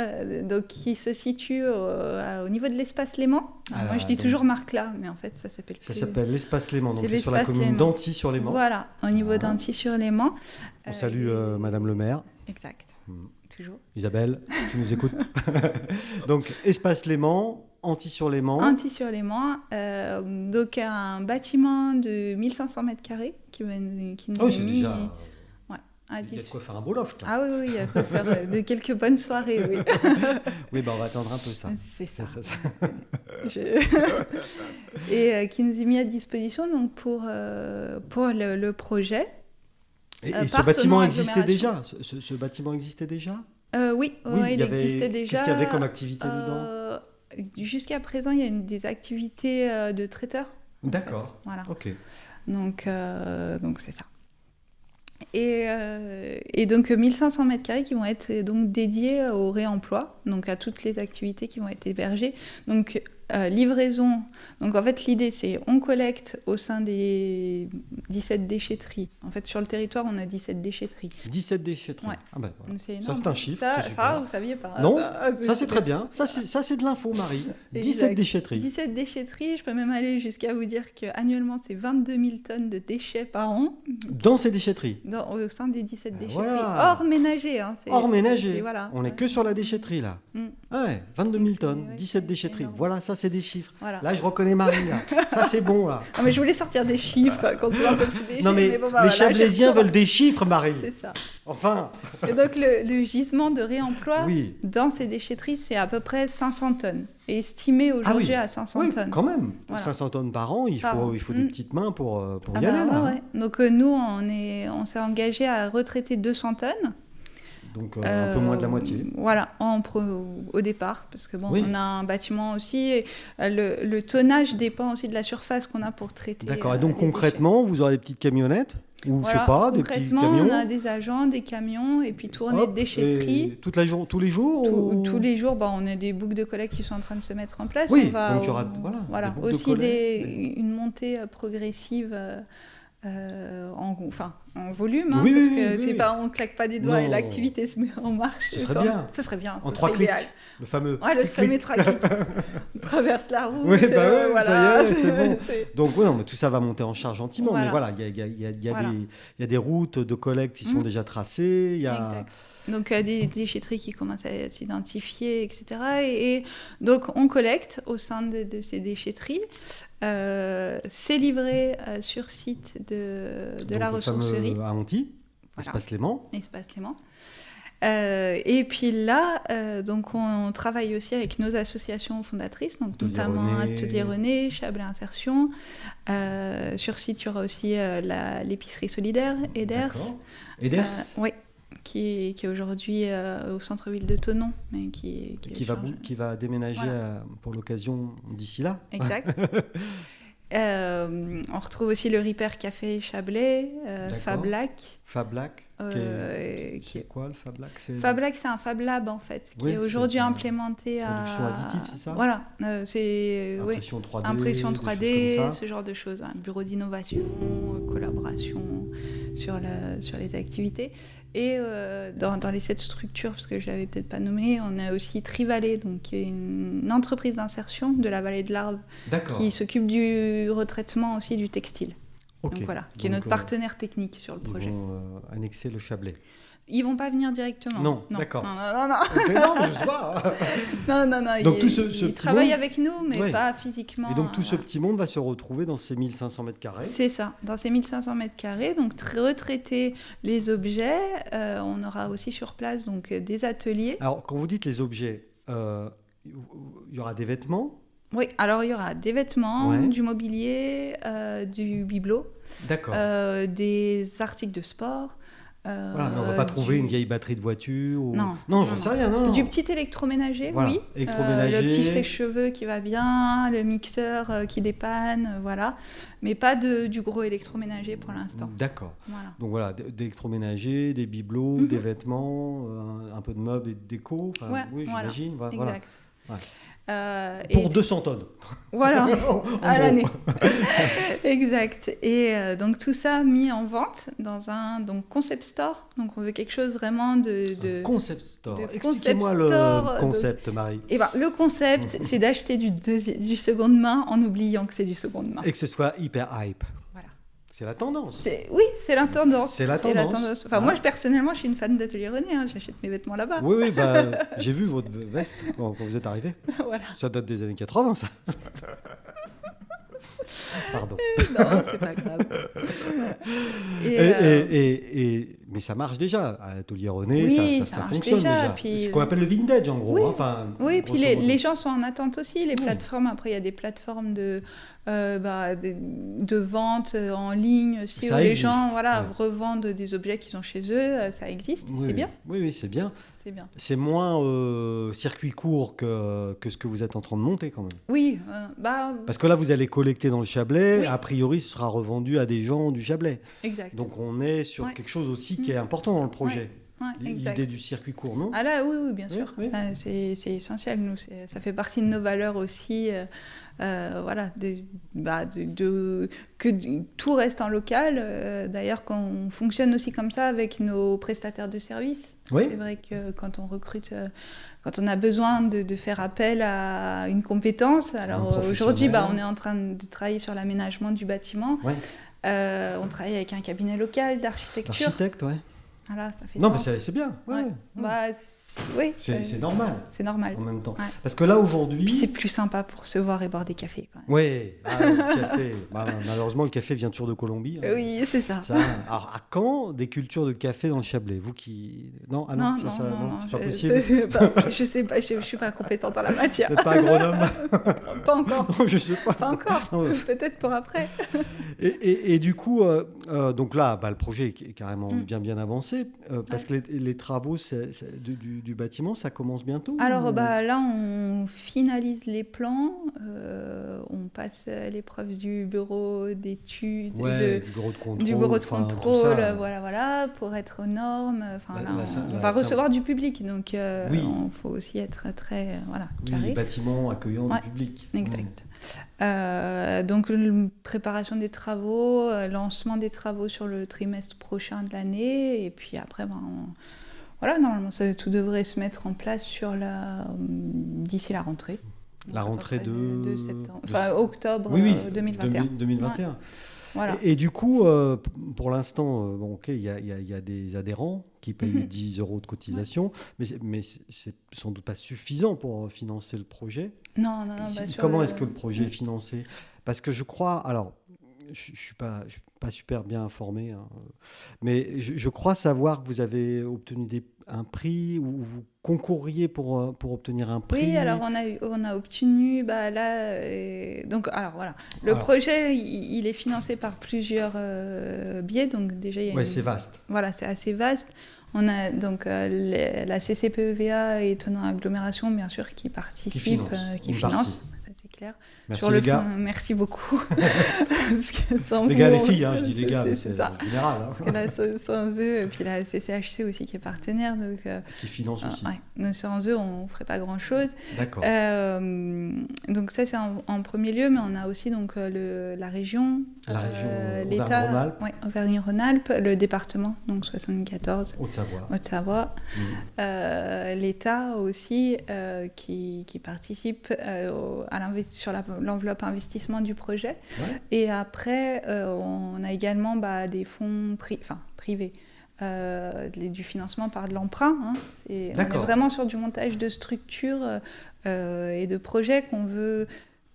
donc, qui se situe au niveau de l'espace Léman. Moi, je dis toujours Marcla, mais en fait, ça s'appelle Ça s'appelle l'espace Léman, donc c'est sur la l'espace commune Léman. d'Antilly-sur-Léman. Voilà, au niveau d'Antilly-sur-Léman. On salue Madame le maire. Exact, toujours. Isabelle, tu nous écoutes? Donc, espace Léman, Antilly-sur-Léman. Antilly-sur-Léman, donc un bâtiment de 1500 mètres carrés qui nous Oh, c'est déjà... Il y a de quoi faire un beau loft. Là. Ah oui, il y a de quoi faire de quelques bonnes soirées, oui. Oui, on va attendre un peu ça. C'est ça. Et qui nous est mis à disposition donc, pour le projet. Et ce bâtiment existait déjà ce bâtiment existait déjà Oui, il existait déjà. Qu'est-ce qu'il y avait comme activité dedans? Jusqu'à présent, il y a des activités de traiteurs. D'accord. En fait. Voilà. Ok. Donc c'est ça. Et donc 1500 mètres carrés qui vont être donc dédiés au réemploi, donc à toutes les activités qui vont être hébergées. Donc livraison. Donc en fait l'idée c'est on collecte au sein des 17 déchetteries. En fait sur le territoire on a 17 déchetteries. 17 déchetteries. Ouais. Ah ben, voilà. C'est ça c'est un chiffre. Ça vous saviez pas. Non, ça c'est très bien. Ça c'est de l'info, Marie. 17 déchetteries. 17 déchetteries, je peux même aller jusqu'à vous dire qu'annuellement c'est 22 000 tonnes de déchets par an. Dans ces déchetteries. Au sein des 17 déchetteries. Voilà. Hors ménager. Hein, hors ménager. Voilà. On n'est que sur la déchetterie là. Ouais, 22 000 tonnes, 17 déchetteries. Énorme. Voilà, ça c'est des chiffres. Voilà. Là, je reconnais Marie. Là. Ça c'est bon là. Non, mais je voulais sortir des chiffres, qu'on soit un peu plus léger. Non mais, bon, les Chablaisiens veulent des chiffres, Marie. C'est ça. Enfin. Et donc le gisement de réemploi oui. dans ces déchetteries, c'est à peu près 500 tonnes. Et estimé aujourd'hui à 500 tonnes. Quand même. Voilà. 500 tonnes par an, il faut des petites mains pour y aller. Là. Ouais. Donc nous, on s'est engagé à retraiter 200 tonnes. Donc un peu moins de la moitié. Voilà, au départ, parce que on a un bâtiment aussi, et le tonnage dépend aussi de la surface qu'on a pour traiter. D'accord, et donc concrètement, vous aurez des petites camionnettes ou voilà, je sais pas, des petits camions. On a des agents, des camions, et puis tournées de déchetterie. Tous les jours Tous les jours, on a des boucles de collecte qui sont en train de se mettre en place. Oui, donc il y aura des aussi une montée progressive. En volume, parce que c'est pas, on claque pas des doigts et l'activité se met en marche. Ce serait bien. Ce serait bien. En 3 clics, le fameux. Ouais, le fameux 3 clics. On traverse la route. Oui, ça y est, c'est bon. Donc mais tout ça va monter en charge gentiment. Voilà. Mais voilà, il y a des routes de collecte qui sont déjà tracées. Exact. Donc des déchetteries qui commencent à s'identifier, etc. Et donc on collecte au sein de ces déchetteries. C'est livré sur site de la ressourcerie. À Antilly, Espace Léman. Espace Léman. Et puis là, donc on travaille aussi avec nos associations fondatrices, donc notamment Atelier René, Chablais Insertion. Sur site, il y aura aussi l'épicerie solidaire, Eders. Eders oui. Qui est aujourd'hui au centre-ville de Thonon, mais qui va déménager pour l'occasion d'ici là. Exact. On retrouve aussi le Ripper Café Chablais, Fablac. Fablac, c'est quoi le Fablac? Fablac, c'est un Fab Lab en fait, qui est aujourd'hui implémenté à... Production additive, c'est ça? Voilà, c'est impression 3D, impression 3D, ce genre de choses. Un bureau d'innovation, collaboration sur les activités. Et dans les 7 structures, parce que je ne l'avais peut-être pas nommé, on a aussi Trivalet, donc qui est une entreprise d'insertion de la vallée de l'Arve, qui s'occupe du retraitement aussi du textile. Okay. Donc voilà, qui est notre partenaire technique sur le projet. Ils vont annexer le Chablais. Ils vont pas venir directement. Non. D'accord. Non. Okay, non, je sais pas. non. Donc ils travaillent avec nous, mais pas physiquement. Et donc tout ce petit monde va se retrouver dans ces 1500 mètres carrés. C'est ça, dans ces 1500 mètres carrés. Donc retraiter les objets. On aura aussi sur place donc des ateliers. Alors quand vous dites les objets, il y aura des vêtements. Oui, alors il y aura des vêtements, du mobilier, du bibelot, des articles de sport, Voilà, mais on ne va pas trouver une vieille batterie de voiture ou... Non, j'en sais rien. Non. Du petit électroménager, voilà. oui. Électroménager. Le petit sèche-cheveux qui va bien, le mixeur qui dépanne, voilà. Mais pas du gros électroménager pour l'instant. D'accord. Voilà. Donc voilà, d'électroménager, des bibelots, des vêtements, un peu de meubles et de déco. Oui, j'imagine. Voilà. Voilà. Exact. Ouais. Pour 200 tonnes. Voilà, à gros. l'année. Exact. Et donc tout ça mis en vente dans un concept store. Donc on veut quelque chose vraiment de concept store. Expliquez-moi le concept, Marie. Et ben, le concept, c'est d'acheter du seconde main en oubliant que c'est du seconde main. Et que ce soit hyper hype. Voilà. C'est la tendance. Oui, c'est la tendance. C'est la tendance. Enfin, moi, personnellement, je suis une fan d'Atelier René. Hein. J'achète mes vêtements là-bas. Oui, j'ai vu votre veste quand vous êtes arrivé. Voilà. Ça date des années 80, ça. Pardon. Non, c'est pas grave. Mais ça marche déjà. À l'Atelier René, oui, ça fonctionne déjà. Puis... C'est ce qu'on appelle le vintage, en gros. Oui, oui, puis les gens sont en attente aussi. Les plateformes, après, il y a des plateformes de vente en ligne aussi, où les gens revendent des objets qu'ils ont chez eux. Ça existe, c'est bien. Oui, c'est bien. C'est bien. C'est moins circuit court que ce que vous êtes en train de monter quand même. Oui. Parce que là, vous allez collecter dans le Chablais. Oui. A priori, ce sera revendu à des gens du Chablais. Exact. Donc on est sur quelque chose aussi qui est important dans le projet. L'idée du circuit court, non ? Ah là, oui, bien sûr. Oui. C'est essentiel. Nous, ça fait partie de nos valeurs aussi. Que tout reste en local. D'ailleurs, quand on fonctionne aussi comme ça avec nos prestataires de services, c'est vrai que quand on recrute, quand on a besoin de faire appel à une compétence, alors aujourd'hui, on est en train de travailler sur l'aménagement du bâtiment. Ouais. On travaille avec un cabinet local d'architecture. L'architecte, ouais. Voilà, ça fait non, sens. mais c'est bien. Ouais. Oui. C'est normal. C'est normal. En même temps. Ouais. Parce que là, aujourd'hui... Puis c'est plus sympa pour se voir et boire des cafés, quand même. Oui, le café. Malheureusement, le café vient toujours de Colombie. Oui, c'est ça. Alors, à quand des cultures de café dans le Chablais ? Vous qui... Non, non, c'est pas possible. Je sais pas, je suis pas compétente en la matière. Vous n'êtes pas agronome ? Pas encore. Non, je sais pas. Pas encore. Non, peut-être pour après. Et du coup, donc là, le projet est carrément bien avancé, parce que les travaux du bâtiment, ça commence bientôt ? Alors là, on finalise les plans, on passe l'épreuve du bureau d'études, du bureau de contrôle, voilà, pour être aux normes. On va recevoir du public, donc il faut aussi être très carré. Oui, bâtiment accueillant du public. Exact. Donc préparation des travaux, lancement des travaux sur le trimestre prochain de l'année, et puis après, normalement tout devrait se mettre en place d'ici la rentrée. La rentrée de septembre, octobre 2021. 2021. Ouais. Voilà. Et du coup, pour l'instant, il y a des adhérents qui payent 10 € de cotisation, mais c'est sans doute pas suffisant pour financer le projet. Non. Comment est-ce que le projet est financé ? Parce que je crois, alors, je ne suis pas super bien informé, mais je crois savoir que vous avez obtenu un prix, ou vous concourriez pour obtenir un prix. Oui, alors on a obtenu, le projet, il est financé par plusieurs biais, donc déjà c'est vaste. Voilà, c'est assez vaste. On a donc la CCPEVA et Thonon Agglomération, bien sûr, qui participe, qui finance. Ça, c'est clair. Merci sur le les gars. fond, merci beaucoup. Les gars, les filles, je dis les gars, mais c'est en général. Parce que là, sans eux, et puis la CCHC aussi qui est partenaire. Donc, qui finance aussi. Sans eux, on ne ferait pas grand-chose. D'accord. Donc ça, c'est en premier lieu, mais on a aussi donc, la région, l'État, Auvergne-Rhône-Alpes, le département, donc 74. Haute-Savoie. L'État aussi, qui participe sur l'enveloppe investissement du projet. Ouais. Et après, on a également des fonds privés. Du financement par de l'emprunt. On est vraiment sur du montage de structures et de projets qu'on veut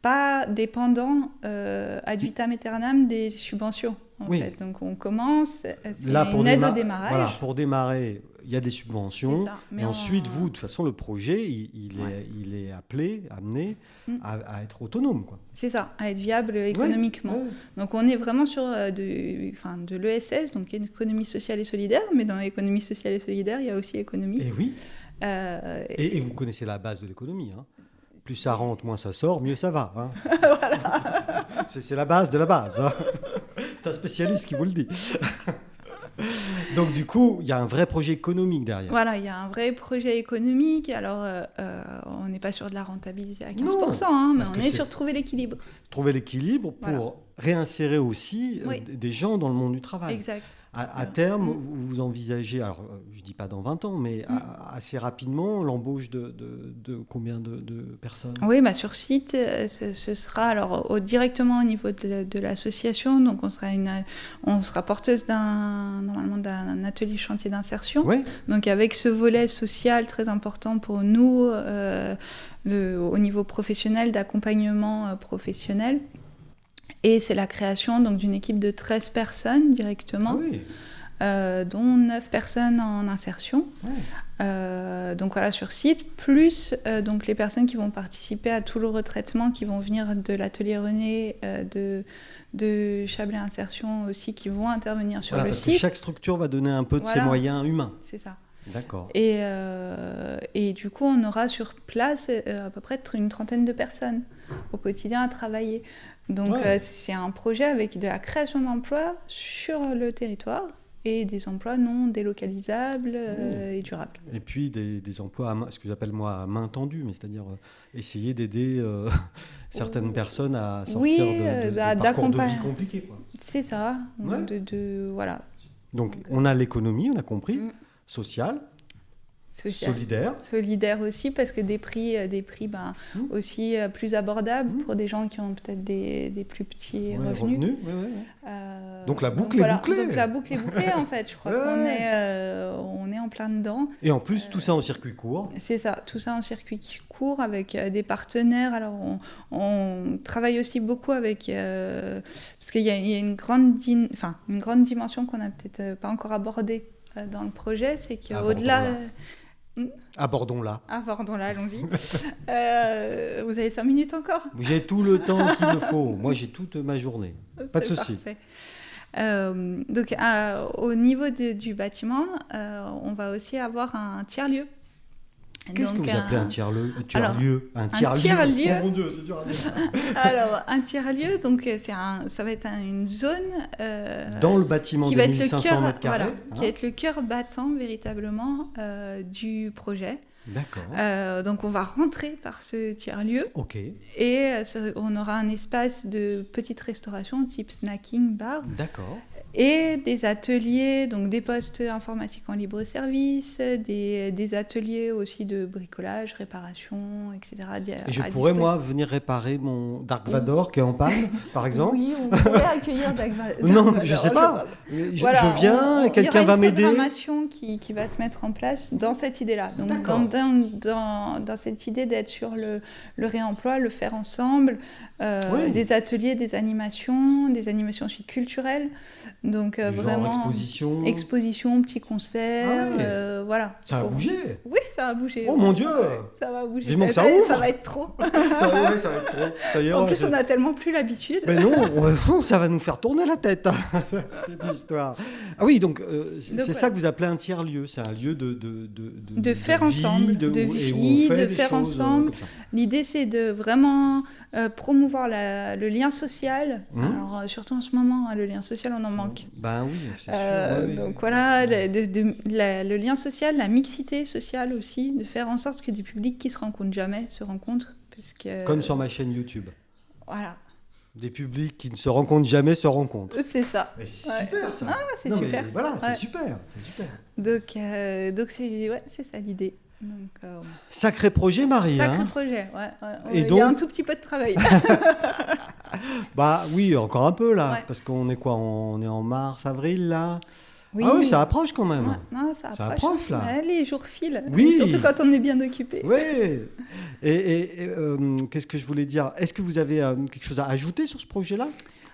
pas dépendant ad vitam aeternam des subventions. En fait. Donc on commence, c'est une aide au démarrage. Voilà, pour démarrer, il y a des subventions. C'est ça. Et ensuite, vous, de toute façon, le projet, il est amené à être autonome, quoi. C'est ça, à être viable économiquement. Ouais. Donc on est vraiment sur de l'ESS, donc économie sociale et solidaire, mais dans l'économie sociale et solidaire, il y a aussi l'économie. Et oui. Et vous connaissez la base de l'économie, hein. Plus ça rentre, moins ça sort, mieux ça va, hein. Voilà. C'est la base de la base, hein. C'est un spécialiste qui vous le dit. Donc du coup, il y a un vrai projet économique derrière. Voilà, il y a un vrai projet économique. Alors, on n'est pas sur de la rentabilité à 15%, mais on est sur trouver l'équilibre. Trouver l'équilibre pour réinsérer aussi des gens dans le monde du travail. Exact. À terme, vous envisagez, alors je ne dis pas dans 20 ans, mais assez rapidement, l'embauche de combien de personnes ? Oui, sur site, ce sera alors directement au niveau de l'association. Donc, on sera porteuse normalement d'un atelier chantier d'insertion. Oui. Donc, avec ce volet social très important pour nous, au niveau professionnel, d'accompagnement professionnel. Et c'est la création donc, d'une équipe de 13 personnes directement, dont 9 personnes en insertion. Donc voilà, sur site, plus donc les personnes qui vont participer à tout le retraitement, qui vont venir de l'atelier René, de Chablais Insertion aussi, qui vont intervenir sur le parce site. Que chaque structure va donner un peu de ses moyens humains. C'est ça. D'accord. Et du coup, on aura sur place à peu près une trentaine de personnes au quotidien à travailler. Donc, c'est un projet avec de la création d'emplois sur le territoire et des emplois non délocalisables et durables. Et puis des emplois, ce que j'appelle moi à main tendue, mais c'est-à-dire essayer d'aider certaines personnes à sortir de parcours de vie compliqués, quoi. C'est ça. Voilà. Donc, on a l'économie, on a compris, sociale. Solidaire aussi, parce que des prix aussi plus abordables pour des gens qui ont peut-être des plus petits revenus. Donc la boucle est bouclée. Donc la boucle est bouclée en fait. Je crois qu'on est en plein dedans. Et en plus, tout ça en circuit court. C'est ça, tout ça en circuit court avec des partenaires. Alors on travaille aussi beaucoup avec... parce qu'il y a une grande dimension qu'on n'a peut-être pas encore abordée dans le projet, c'est qu'au-delà... Abordons-la, allons-y. Vous avez 5 minutes encore ? J'ai tout le temps qu'il me faut. Moi, j'ai toute ma journée. Pas de souci. Parfait. Donc, au niveau du bâtiment, on va aussi avoir un tiers-lieu. Qu'est-ce que vous appelez un tiers-lieu ? Un tiers-lieu. Oh mon Dieu, c'est dur à dire. Alors, un tiers-lieu, donc ça va être une zone... dans le bâtiment de 1500 mètres carrés. Voilà, qui va être le cœur battant, véritablement, du projet. D'accord. Donc, on va rentrer par ce tiers-lieu. OK. Et on aura un espace de petite restauration, type snacking, bar. D'accord. Et des ateliers, donc des postes informatiques en libre service, des ateliers aussi de bricolage, réparation, etc. Et je pourrais, moi, venir réparer mon Dark Vador qui est en panne, par exemple ? Oui, on pourrait accueillir Dark Vador. Non, je ne sais pas. Je viens et quelqu'un va m'aider. Il y aura une programmation qui va se mettre en place dans cette idée-là. Donc, dans cette idée d'être sur le réemploi, le faire ensemble, des ateliers, des animations aussi culturelles. Donc vraiment exposition, petits concerts, voilà. Ça va bouger. Oui, ça va bouger. Oh mon Dieu. Ça va bouger. Vivement que ça ouvre. Ça va être trop. ça va être trop. Ça y est, en plus, on a tellement plus l'habitude. Mais non, ça va nous faire tourner la tête cette histoire. Ah oui, donc c'est ça que vous appelez un tiers-lieu. C'est un lieu de faire vie, ensemble, de vie, de faire ensemble. L'idée, c'est de vraiment promouvoir le lien social. Alors surtout en ce moment, le lien social, on en manque. Ben oui, c'est sûr. Donc voilà, le lien social, la mixité sociale aussi, de faire en sorte que des publics qui se rencontrent jamais se rencontrent. Parce que... Comme sur ma chaîne YouTube. Voilà. Des publics qui ne se rencontrent jamais se rencontrent. C'est ça. Mais c'est super ça. Ah, c'est super. Mais voilà, c'est super. Donc c'est ça l'idée. Donc, sacré projet, Marie. Sacré projet, Et il y a un tout petit peu de travail. Bah oui, encore un peu là, parce qu'on est quoi ? On est en mars, avril là. Oui. Ah oui, ça approche quand même. Non, ça approche là. Les jours filent. Oui. Surtout quand on est bien occupé. Oui. Et qu'est-ce que je voulais dire ? Est-ce que vous avez quelque chose à ajouter sur ce projet-là ?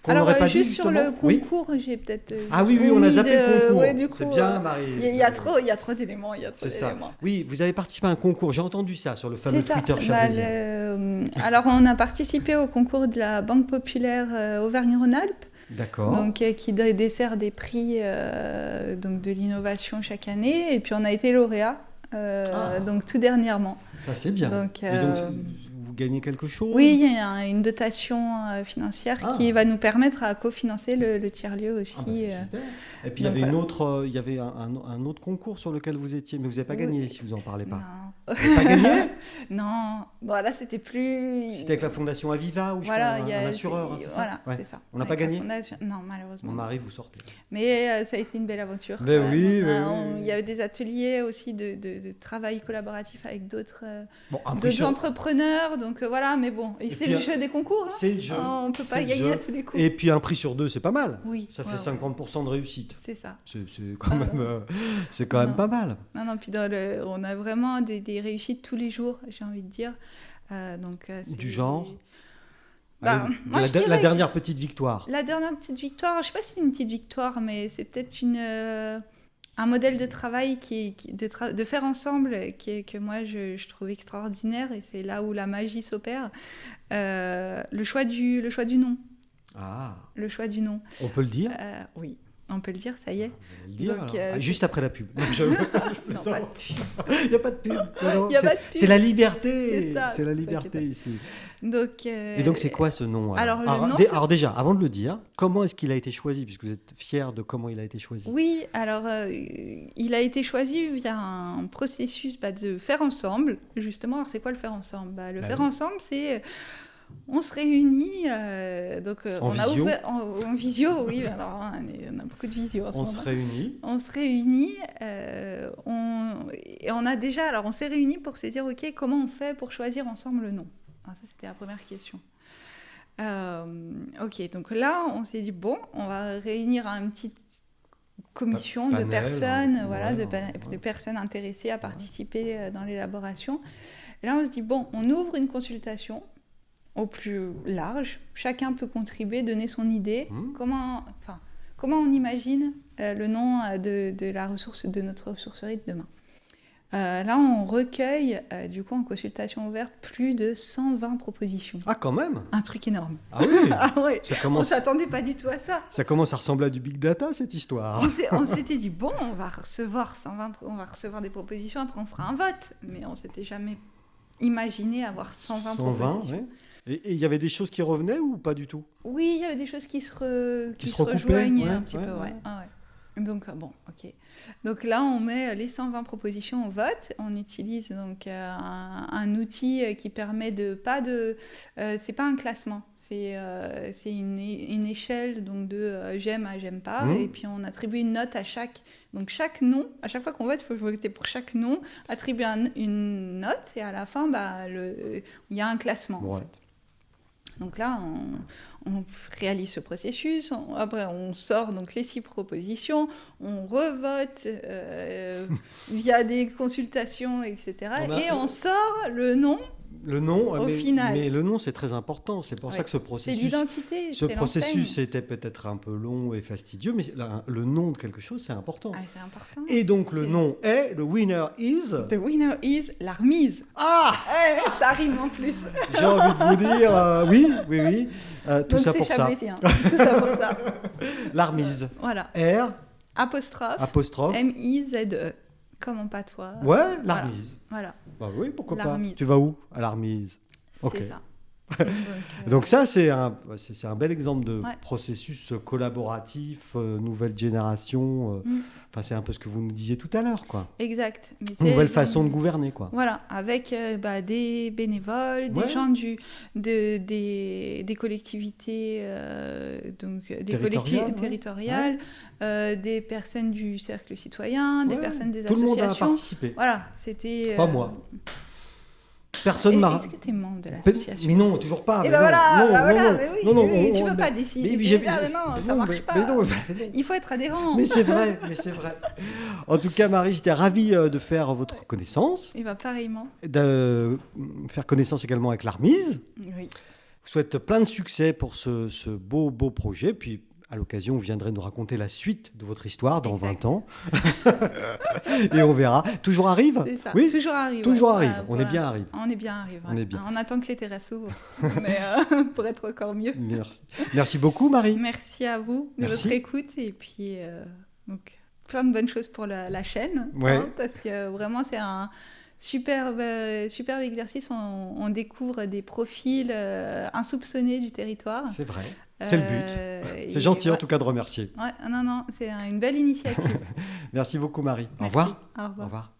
qu'on Alors, n'aurait pas dit, juste sur le justement. Oui. concours, j'ai peut-être. Ah oui, on a zappé le concours. Ouais, du coup, c'est bien, Marie. il y a trop d'éléments. C'est ça. Oui, vous avez participé à un concours. J'ai entendu ça sur le fameux C'est ça. Twitter chablaisien. Alors, on a participé au concours de la Banque Populaire Auvergne-Rhône-Alpes. D'accord. Donc, qui dessert des prix donc de l'innovation chaque année. Et puis, on a été lauréat, donc tout dernièrement. Ça, c'est bien. Donc, et donc, vous gagnez quelque chose? Oui, il y a une dotation financière qui va nous permettre à cofinancer le tiers-lieu aussi. Super. Et puis, il y avait un autre concours sur lequel vous étiez, mais vous n'avez pas gagné, si vous n'en parlez pas. Non. Vous n'avez pas gagné? Non. Bon, là, c'était plus... C'était avec la Fondation Aviva ou voilà, un assureur, c'est ça? Voilà, ouais. c'est ça. On n'a pas gagné? Non, malheureusement. Mon mari, vous sortez. Mais ça a été une belle aventure. Ben oui, il y avait des ateliers aussi de travail collaboratif avec d'autres entrepreneurs. Donc voilà, mais bon, c'est le jeu des concours. Hein. C'est le jeu. On ne peut pas gagner à tous les coups. Et puis un prix sur deux, c'est pas mal. Oui. Ça fait 50% de réussite. C'est ça. C'est quand même pas mal. Non, puis on a vraiment des réussites tous les jours, j'ai envie de dire. Du genre Allez, la dernière petite victoire. La dernière petite victoire, je ne sais pas si c'est une petite victoire, mais c'est peut-être un modèle de travail de faire ensemble que moi je trouve extraordinaire, et c'est là où la magie s'opère. Le choix du nom. Ah. Le choix du nom. On peut le dire? Oui. On peut le dire, ça y est. Vous allez le dire, donc, juste après la pub. Non, non, pas de pub. Il n'y a pas de pub. C'est la liberté. C'est la liberté ici. Et donc, c'est quoi ce nom? Alors déjà, avant de le dire, comment est-ce qu'il a été choisi, puisque vous êtes fiers de comment il a été choisi? Oui, alors il a été choisi via un processus de faire ensemble, justement. Alors, c'est quoi le faire ensemble? Faire ensemble, c'est... On se réunit, en visio. En visio, oui. Alors, on a beaucoup de visio en ce moment. On se réunit. Et on a déjà. Alors, on s'est réunis pour se dire, ok, comment on fait pour choisir ensemble le nom? Alors, ça, c'était la première question. Ok, donc là, on s'est dit bon, on va réunir une petite commission de personnes, de personnes intéressées à participer dans l'élaboration. Et là, on se dit bon, on ouvre une consultation au plus large, chacun peut contribuer, donner son idée. Comment on imagine le nom de notre ressourcerie de demain. Là, on recueille, du coup, en consultation ouverte, plus de 120 propositions. Ah, quand même! Un truc énorme. Ah oui! Ouais. On ne s'attendait pas du tout à ça. Ça commence à ressembler à du big data, cette histoire. On s'était dit, bon, on va recevoir des propositions, après on fera un vote. Mais on ne s'était jamais imaginé avoir 120 propositions. Oui. Et il y avait des choses qui revenaient ou pas du tout? Oui, il y avait des choses qui se rejoignaient un petit peu, ouais. Donc, bon, ok. Donc là, on met les 120 propositions au vote. On utilise donc un outil qui permet c'est pas un classement, c'est une échelle donc de j'aime à j'aime pas. Et puis on attribue une note à chaque. Donc chaque nom, à chaque fois qu'on vote, il faut voter pour chaque nom, attribuer une note, et à la fin, il y a un classement en fait. Donc là, on réalise ce processus, après on sort donc les 6 propositions, on revote via des consultations, etc. Et on sort le nom. Le nom, au final. Mais le nom, c'est très important. C'est pour ça que ce processus... C'est l'identité, Ce processus était peut-être un peu long et fastidieux, mais le nom de quelque chose, c'est important. Ah, c'est important. Et donc, le nom est... The winner is... The winner is l'Armise. Ah ça rime en plus. J'ai envie de vous dire... oui. Tout ça pour ça. Tout ça pour ça. L'Armise. Voilà. R... Apostrophe. M-I-Z-E. Comme en patois. Ouais, l'Armise. Voilà. Bah oui, pourquoi pas. Tu vas où? À l'Armise. C'est ça. Donc ça, c'est un bel exemple de processus collaboratif, nouvelle génération. Enfin, c'est un peu ce que vous nous disiez tout à l'heure, quoi. Exact. Nouvelle façon de gouverner, quoi. Voilà, avec des bénévoles, des gens des collectivités, donc des collectivités territoriales, des personnes du cercle citoyen, des personnes des associations. Tout le monde a participé. Voilà, c'était... Pas moi. Personne m'a... Est-ce que tu es membre de l'association? Mais non, toujours pas. Et ben voilà, non, tu ne peux pas décider. Non, ça marche pas. Mais non. Il faut être adhérent. Mais c'est vrai. En tout cas, Marie, j'étais ravi de faire votre connaissance. Et bien, pareillement. De faire connaissance également avec l'Armise. Oui. vous souhaite plein de succès pour ce beau projet. Puis, à l'occasion, vous viendrez nous raconter la suite de votre histoire dans 20 ans. Et on verra. Toujours arrive ? C'est ça, oui, toujours arrive. Toujours arrive. On est bien arrive. On est bien arrive. On est bien. On attend que les terrasses s'ouvrent, mais pour être encore mieux. Merci. Merci beaucoup, Marie. Merci à vous de Merci. votre écoute. Et puis, donc, plein de bonnes choses pour la chaîne. Ouais. Parce que vraiment, c'est un superbe exercice. On découvre des profils insoupçonnés du territoire. C'est vrai. C'est le but. C'est gentil en tout cas de remercier. Ouais, non, c'est une belle initiative. Merci beaucoup Marie. Merci. Au revoir. Au revoir. Au revoir.